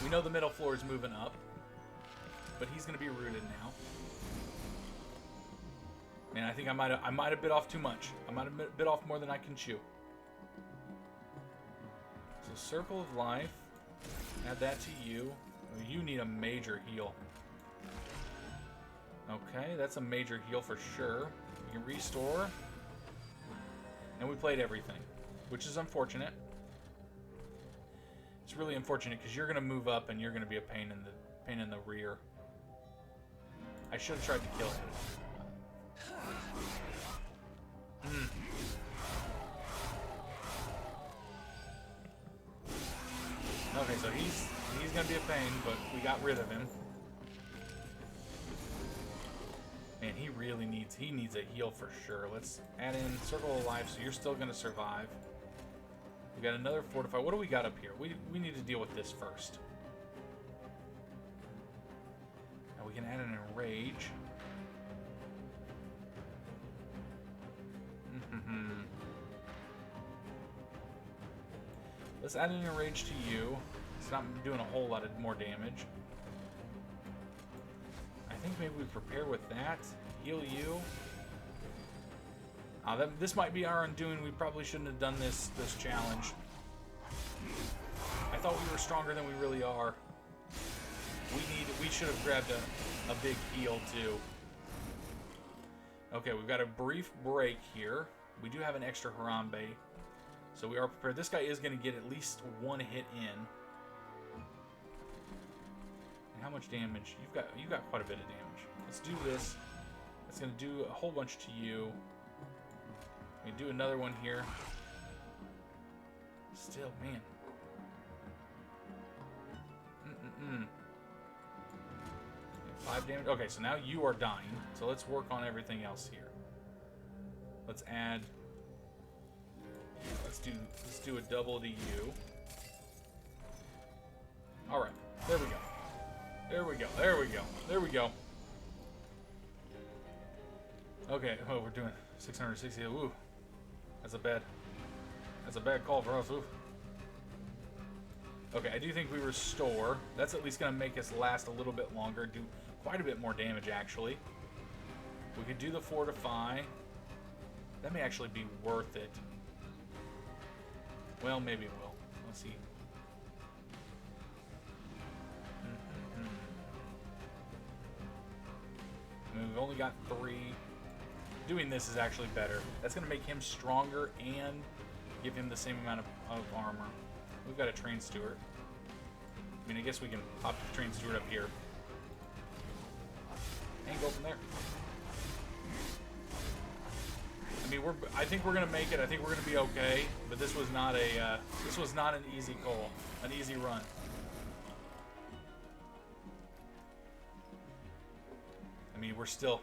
A: We know the middle floor is moving up, but he's going to be rooted now. Man, I think I might have bit off too much. I might have bit off more than I can chew. So Circle of Life. Add that to you. You need a major heal. Okay, that's a major heal for sure. You can restore. And we played everything, which is unfortunate. It's really unfortunate because you're going to move up and you're going to be a pain in the rear. I should have tried to kill him. Okay, so he's going to be a pain, but we got rid of him. Man, he needs a heal for sure. Let's add in Circle of Life, so you're still going to survive. We got another Fortify. What do we got up here? We need to deal with this first. And We can add an enrage. Let's add an enrage to you. It's not doing a whole lot of more damage. I think maybe we prepare with that. Heal you. This might be our undoing. We probably shouldn't have done this challenge. I thought we were stronger than we really are. We should have grabbed a big heal too. Okay, we've got a brief break here. We do have an extra Harambe, so we are prepared. This guy is going to get at least one hit in. And how much damage? You've got quite a bit of damage. Let's do this. It's going to do a whole bunch to you. We can do another one here. Still, man. 5 damage. Okay, so now you are dying. So let's work on everything else here. Let's add. Let's do a double to you. All right. There we go. There we go. There we go. There we go. Okay. Oh, we're doing 660. Ooh, that's a bad call for us. Ooh. Okay, I do think we restore. That's at least going to make us last a little bit longer. Do quite a bit more damage, actually. We could do the fortify. That may actually be worth it. Well, maybe it will. Let's see. I mean, we've only got 3. Doing this is actually better. That's going to make him stronger and give him the same amount of armor. We've got a train steward. I mean, I guess we can pop the train steward up here. And go from there. I mean, I think we're gonna make it. I think we're gonna be okay. But this was not an easy goal, an easy run. I mean, we're still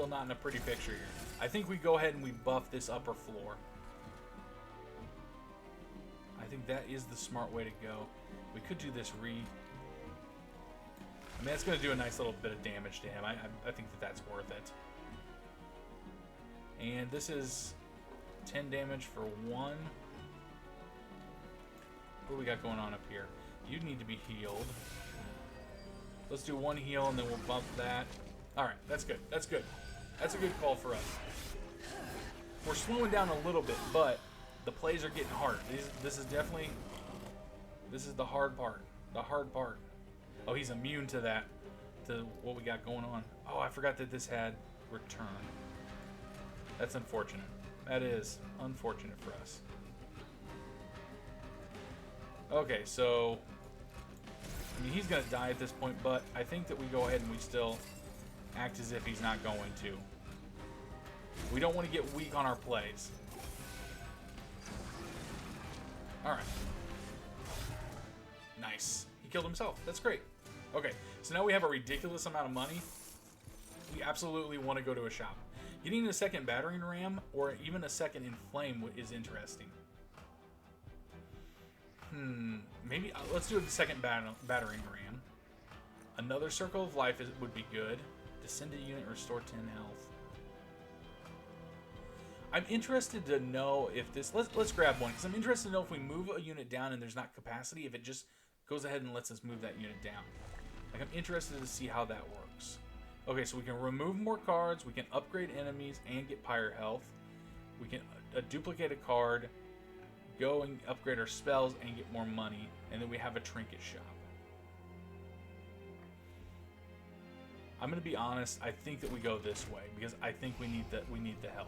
A: not in a pretty picture here. I think we go ahead and we buff this upper floor. I think that is the smart way to go. We could do this I mean, that's going to do a nice little bit of damage to him. I think that's worth it. And this is 10 damage for 1. What do we got going on up here? You need to be healed. Let's do 1 heal and then we'll bump that. Alright, that's good. That's good. That's a good call for us. We're slowing down a little bit, but the plays are getting hard. This is definitely... This is the hard part. The hard part. Oh, he's immune to that. To what we got going on. Oh, I forgot that this had return. That's unfortunate. That is unfortunate for us. Okay, so... I mean, he's going to die at this point, but I think that we go ahead and we still act as if he's not going to. We don't want to get weak on our plays. Alright. Nice. He killed himself. That's great. Okay, so now we have a ridiculous amount of money. We absolutely want to go to a shop. Getting a second battering ram or even a second inflame is interesting. Maybe let's do a second battering ram. Another circle of life would be good. Descend a unit, restore 10 health. I'm interested to know if this... Let's grab one, because I'm interested to know if we move a unit down and there's not capacity, if it just goes ahead and lets us move that unit down. Like, I'm interested to see how that works. Okay, so we can remove more cards, we can upgrade enemies and get pirate health. We can duplicate a card, go and upgrade our spells and get more money, and then we have a trinket shop. I'm going to be honest, I think that we go this way, because I think we need the health.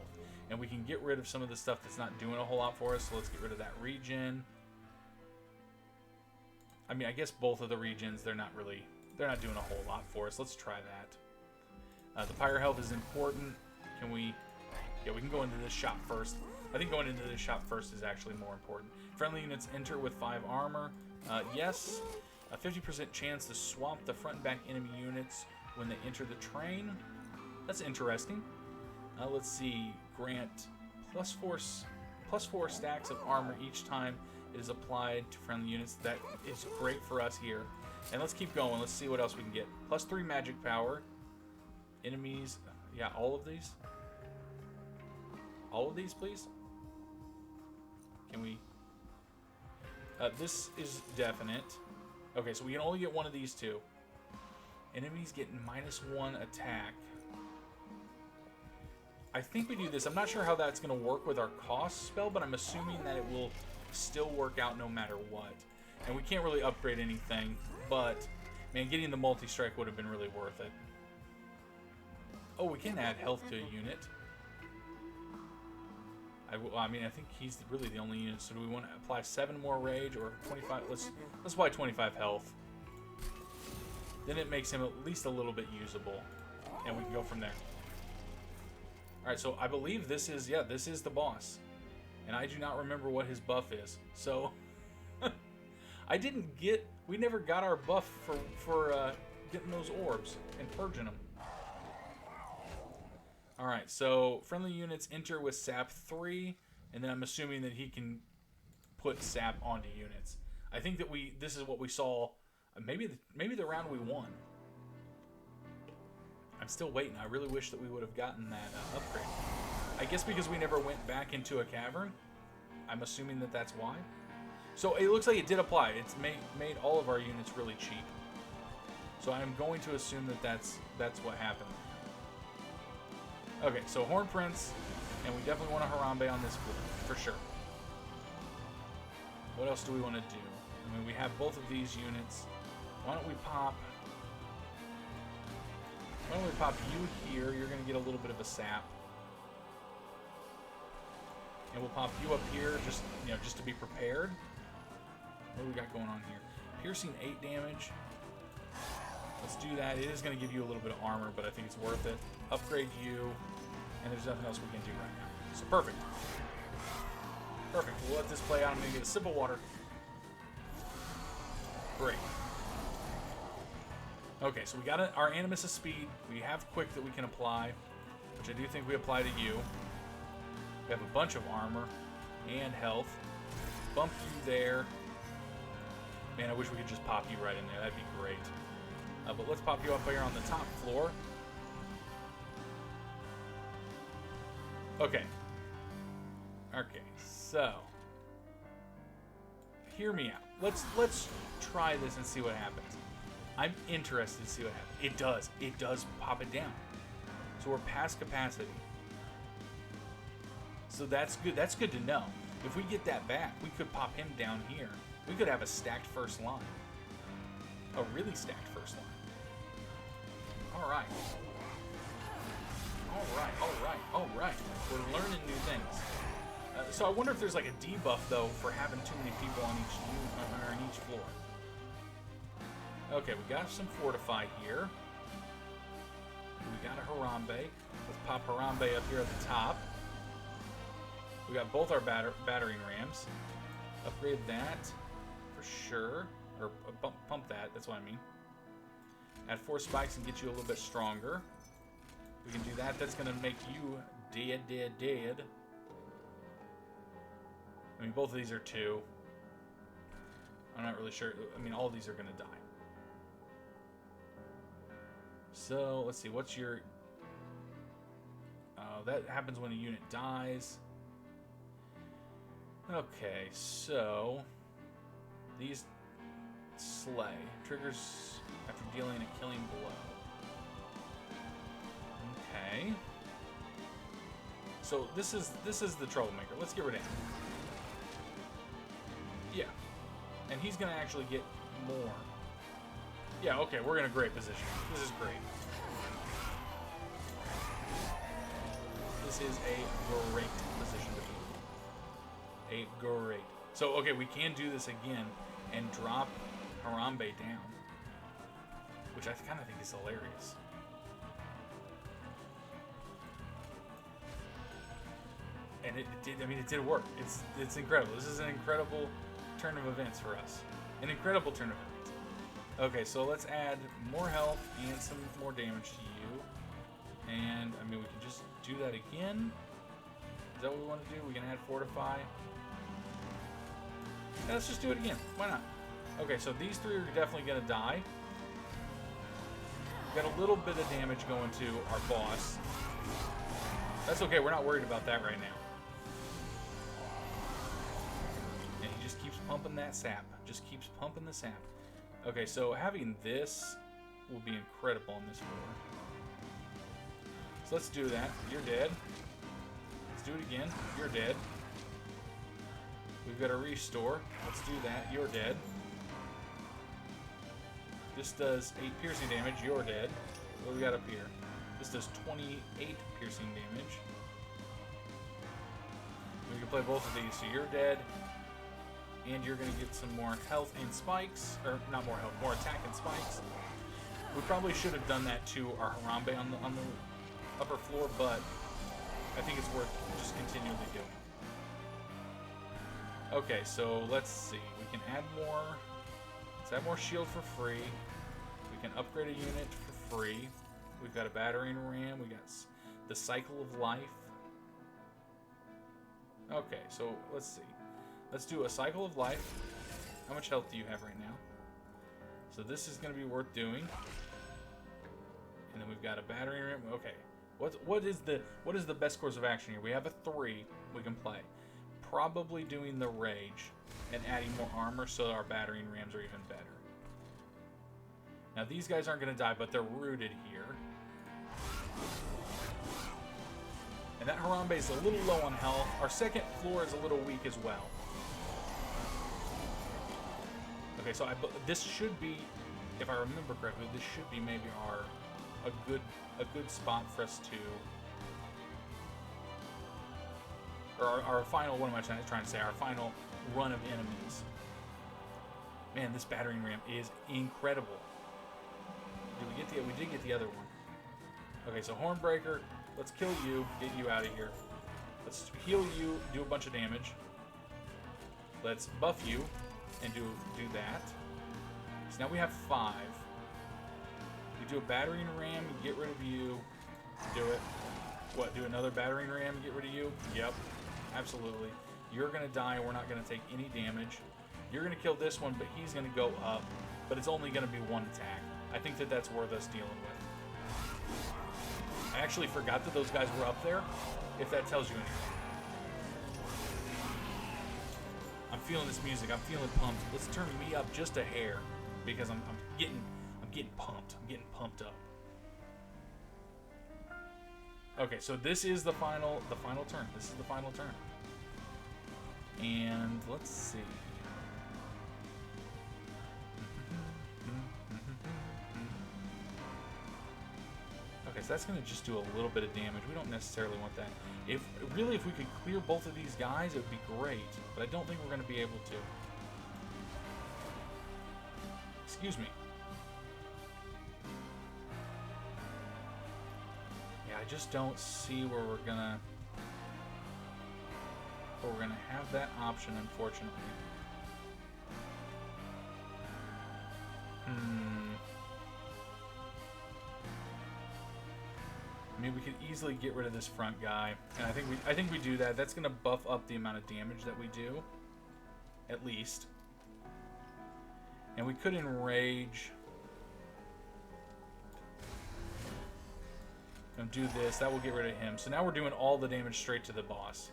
A: And we can get rid of some of the stuff that's not doing a whole lot for us, so let's get rid of that regen. I mean, I guess both of the regens, they're not doing a whole lot for us. Let's try that. The pyre health is important. We can go into this shop first. I think going into this shop first is actually more important. Friendly units enter with 5 armor. Yes. A 50% chance to swap the front and back enemy units when they enter the train. That's interesting. Let's see. Grant plus 4 stacks of armor each time it is applied to friendly units. That is great for us here. And let's keep going. Let's see what else we can get. +3 magic power. Enemies. Yeah, all of these. All of these, please. Can we... this is definite. Okay, so we can only get one of these two. Enemies get -1 attack. I think we do this. I'm not sure how that's going to work with our cost spell, but I'm assuming that it will still work out no matter what. And we can't really upgrade anything, but, man, getting the multi-strike would have been really worth it. Oh, we can add health to a unit. I mean, I think he's really the only unit. So do we want to apply 7 more rage or 25? Let's apply 25 health. Then it makes him at least a little bit usable, and we can go from there. All right, so I believe this is this is the boss, and I do not remember what his buff is. So we never got our buff for getting those orbs and purging them. Alright, so friendly units enter with sap 3, and then I'm assuming that he can put sap onto units. I think that this is what we saw, maybe the round we won. I'm still waiting. I really wish that we would have gotten that upgrade. I guess because we never went back into a cavern. I'm assuming that that's why. So it looks like it did apply. It's made all of our units really cheap. So I'm going to assume that that's what happened. Okay, so Horn Prince, and we definitely want a Harambe on this floor, for sure. What else do we want to do? I mean, we have both of these units. Why don't we pop you here? You're going to get a little bit of a sap. And we'll pop you up here, just to be prepared. What do we got going on here? Piercing 8 damage. Let's do that. It is going to give you a little bit of armor, but I think it's worth it. Upgrade you, and there's nothing else we can do right now. So perfect. Perfect. We'll let this play out. I'm going to get a sip of water. Great. Okay, so we got our Animus of Speed. We have Quick that we can apply, which I do think we apply to you. We have a bunch of armor and health. Bump you there. Man, I wish we could just pop you right in there. That'd be great. But let's pop you up here on the top floor. Okay. Okay, so hear me out. Let's try this and see what happens. I'm interested to see what happens. It does pop it down. So we're past capacity. So that's good. That's good to know. If we get that back, we could pop him down here. We could have a stacked first line. A really stacked first line. Alright. Alright. We're learning new things. So I wonder if there's like a debuff, though, for having too many people on each floor. Okay, we got some Fortify here. We got a Harambe. Let's pop Harambe up here at the top. We got both our battering rams. Upgrade that for sure. Or pump that, that's what I mean. Add 4 spikes and get you a little bit stronger. We can do that. That's going to make you dead. I mean, both of these are 2. I'm not really sure. I mean, all of these are going to die. So, let's see. What's your... that happens when a unit dies. Okay, so... These slay. Triggers after dealing a killing blow. Okay. So this is the troublemaker. Let's get rid of him. Yeah. And he's gonna actually get more. Yeah, okay, we're in a great position. This is great. This is a great position to be in. A great. So, okay, we can do this again and drop Harambe down, which I kind of think is hilarious. And it did. I mean, it did work. It's incredible. This is an incredible turn of events for us. An incredible turn of events. Okay, so let's add more health and some more damage to you. And I mean, we can just do that again. Is that what we want to do? We can add Fortify. Yeah, let's just do it again. Why not? Okay, so these three are definitely going to die. Got a little bit of damage going to our boss. That's okay, we're not worried about that right now. And he just keeps pumping that sap. Just keeps pumping the sap. Okay, so having this will be incredible on this floor. So let's do that. You're dead. Let's do it again. You're dead. We've got a restore. Let's do that. You're dead. This does 8 piercing damage. You're dead. What do we got up here? This does 28 piercing damage. We can play both of these. So you're dead. And you're going to get some more health and spikes. Or not more health, more attack and spikes. We probably should have done that to our Harambe on the upper floor, but I think it's worth just continually doing. Okay, so let's see. We can add more. Let's add more shield for free. We can upgrade a unit for free. We've got a battering ram. We got the cycle of life. Okay, so let's see. Let's do a cycle of life. How much health do you have right now? So this is going to be worth doing. And then we've got a battering ram. Okay. What is the best course of action here? We have a 3 we can play. Probably doing the rage and adding more armor so our battering rams are even better. Now these guys aren't going to die, but they're rooted here. And that Harambe is a little low on health. Our second floor is a little weak as well. Okay, so this should be, if I remember correctly, this should be maybe a good spot for us to, or our final, what am I trying to say, our final run of enemies. Man, this battering ram is incredible. We did get the other one. Okay, so Hornbreaker, let's kill you, get you out of here. Let's heal you, do a bunch of damage. Let's buff you and do that. So now we have 5. We do a battering ram, get rid of you. Do it. What, do another battering ram, get rid of you? Yep, absolutely. You're going to die, we're not going to take any damage. You're going to kill this one, but he's going to go up. But it's only going to be 1 attack. I think that's worth us dealing with. I actually forgot that those guys were up there, if that tells you anything. I'm feeling this music. I'm feeling pumped. Let's turn me up just a hair, because I'm getting pumped. I'm getting pumped up. Okay, so this is the final turn. This is the final turn. And let's see. Okay, so that's going to just do a little bit of damage. We don't necessarily want that. If we could clear both of these guys, it would be great. But I don't think we're going to be able to. Excuse me. Yeah, I just don't see where we're gonna have that option, unfortunately. I mean, we could easily get rid of this front guy, and I think we do that. That's gonna buff up the amount of damage that we do, at least. And we could enrage and do this. That will get rid of him. So now we're doing all the damage straight to the boss,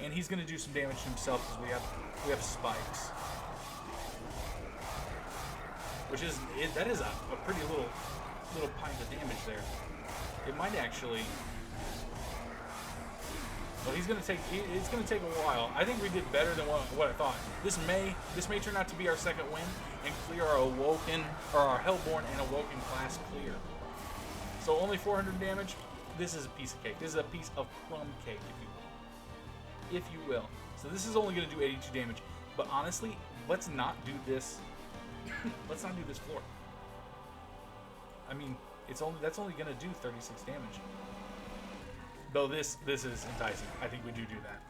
A: and he's gonna do some damage to himself because we have spikes, which is that is a pretty little pint of damage there. It might actually. Well, it's gonna take a while. I think we did better than what I thought. This may turn out to be our second win and clear our Awoken or our Hellborn and Awoken class clear. So only 400 damage. This is a piece of cake. This is a piece of crumb cake, if you will. So this is only gonna do 82 damage. But honestly, let's not do this. Let's not do this floor. I mean, that's only gonna do 36 damage. Though this is enticing. I think we do that.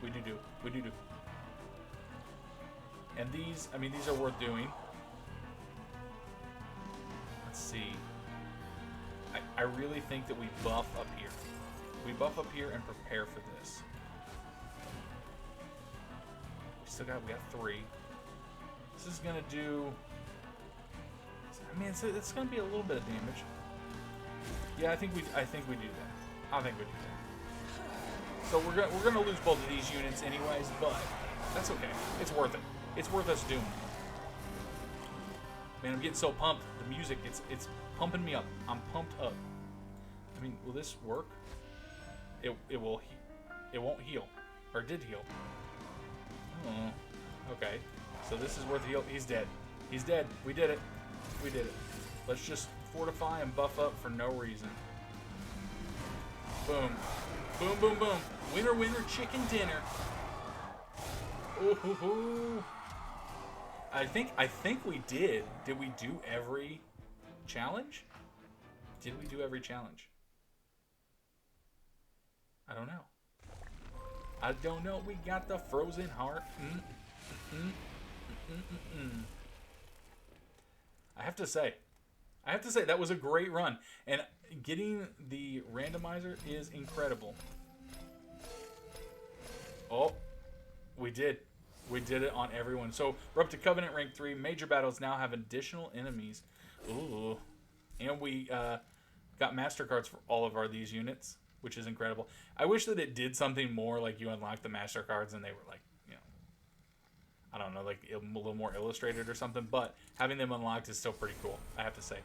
A: We do. And these are worth doing. Let's see. I really think that we buff up here. We buff up here and prepare for this. We got 3. This is gonna do. I mean, it's gonna be a little bit of damage. Yeah, I think we do that. I think we do that. So we're gonna lose both of these units anyways, but that's okay. It's worth it. It's worth us doing. Man, I'm getting so pumped. The music, it's pumping me up. I'm pumped up. I mean, will this work? It will. It won't heal, or did heal. Oh, okay. So this is worth heal. He's dead. He's dead. We did it. We did it. Let's just fortify and buff up for no reason. Boom. Boom, boom, boom. Winner, winner, chicken dinner. Ooh, hoo, hoo. I think we did. Did we do every challenge? Did we do every challenge? I don't know. I don't know. We got the frozen heart. I have to say that was a great run, and getting the randomizer is incredible. Oh, we did it on everyone. So we're up to Covenant rank 3. Major battles now have additional enemies. Ooh, and we got master cards for all of these units, which is incredible. I wish that it did something more, like you unlock the master cards and they were like, you know, I don't know, like a little more illustrated or something, but having them unlocked is still pretty cool, I have to say.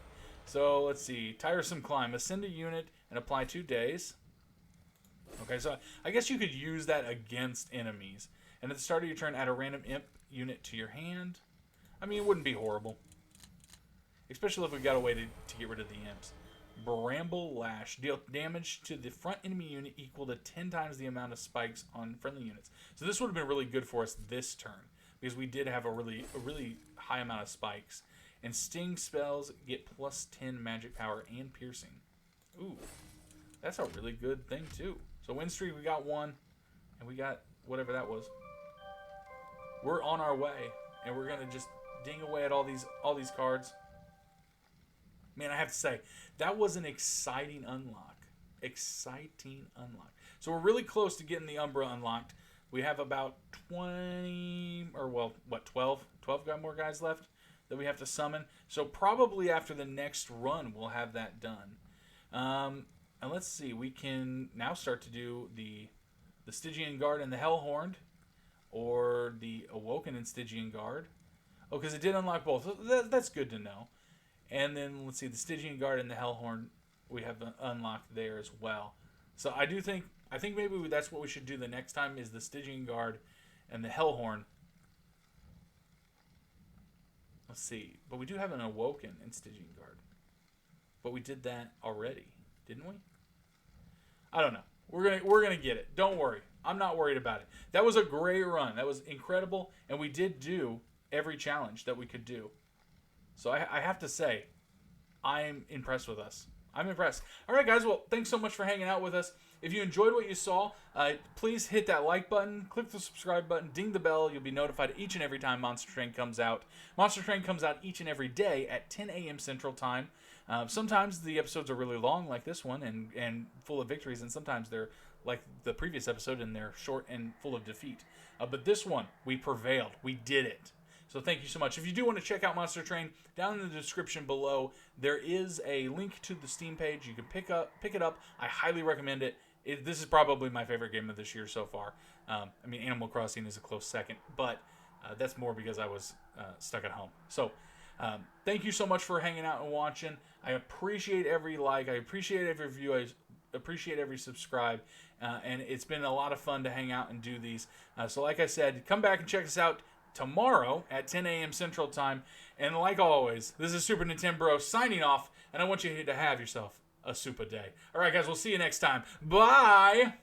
A: So let's see. Tiresome Climb. Ascend a unit and apply 2 days. Okay, so I guess you could use that against enemies. And at the start of your turn, add a random imp unit to your hand. I mean, it wouldn't be horrible. Especially if we got a way to get rid of the imps. Bramble Lash. Deal damage to the front enemy unit equal to 10 times the amount of spikes on friendly units. So this would have been really good for us this turn, because we did have a really high amount of spikes. And Sting spells get plus 10 magic power and piercing. Ooh, that's a really good thing too. So win streak, we got 1, and we got whatever that was. We're on our way, and we're gonna just ding away at all these cards. Man, I have to say, that was an exciting unlock. Exciting unlock. So we're really close to getting the Umbra unlocked. We have about 20, or well, what, 12? 12 got more guys left that we have to summon. So probably after the next run, we'll have that done. And let's see, we can now start to do the Stygian Guard and the Hellhorned, or the Awoken and Stygian Guard. Oh, because it did unlock both. That's good to know. And then, let's see, the Stygian Guard and the Hellhorn, we have unlocked there as well. So I think maybe that's what we should do the next time, is the Stygian Guard and the Hellhorn. Let's see. But we do have an Awoken and Stygian Guard. But we did that already, didn't we? I don't know. We're gonna get it. Don't worry. I'm not worried about it. That was a great run. That was incredible. And we did do every challenge that we could do. So I have to say, I'm impressed with us. I'm impressed. All right, guys. Well, thanks so much for hanging out with us. If you enjoyed what you saw, please hit that like button, click the subscribe button, ding the bell. You'll be notified each and every time Monster Train comes out. Monster Train comes out each and every day at 10 a.m. Central Time. Sometimes the episodes are really long, like this one, and full of victories, and sometimes they're like the previous episode, and they're short and full of defeat. But this one, we prevailed. We did it. So thank you so much. If you do want to check out Monster Train, down in the description below, there is a link to the Steam page. You can pick it up. I highly recommend it. This is probably my favorite game of this year so far. I mean, Animal Crossing is a close second, but that's more because I was stuck at home. So thank you so much for hanging out and watching. I appreciate every like. I appreciate every view. I appreciate every subscribe. And it's been a lot of fun to hang out and do these. So like I said, come back and check us out tomorrow at 10 a.m. Central Time. And like always, this is SupaNintenbro signing off, and I want you to have yourself a super day. All right, guys, we'll see you next time. Bye!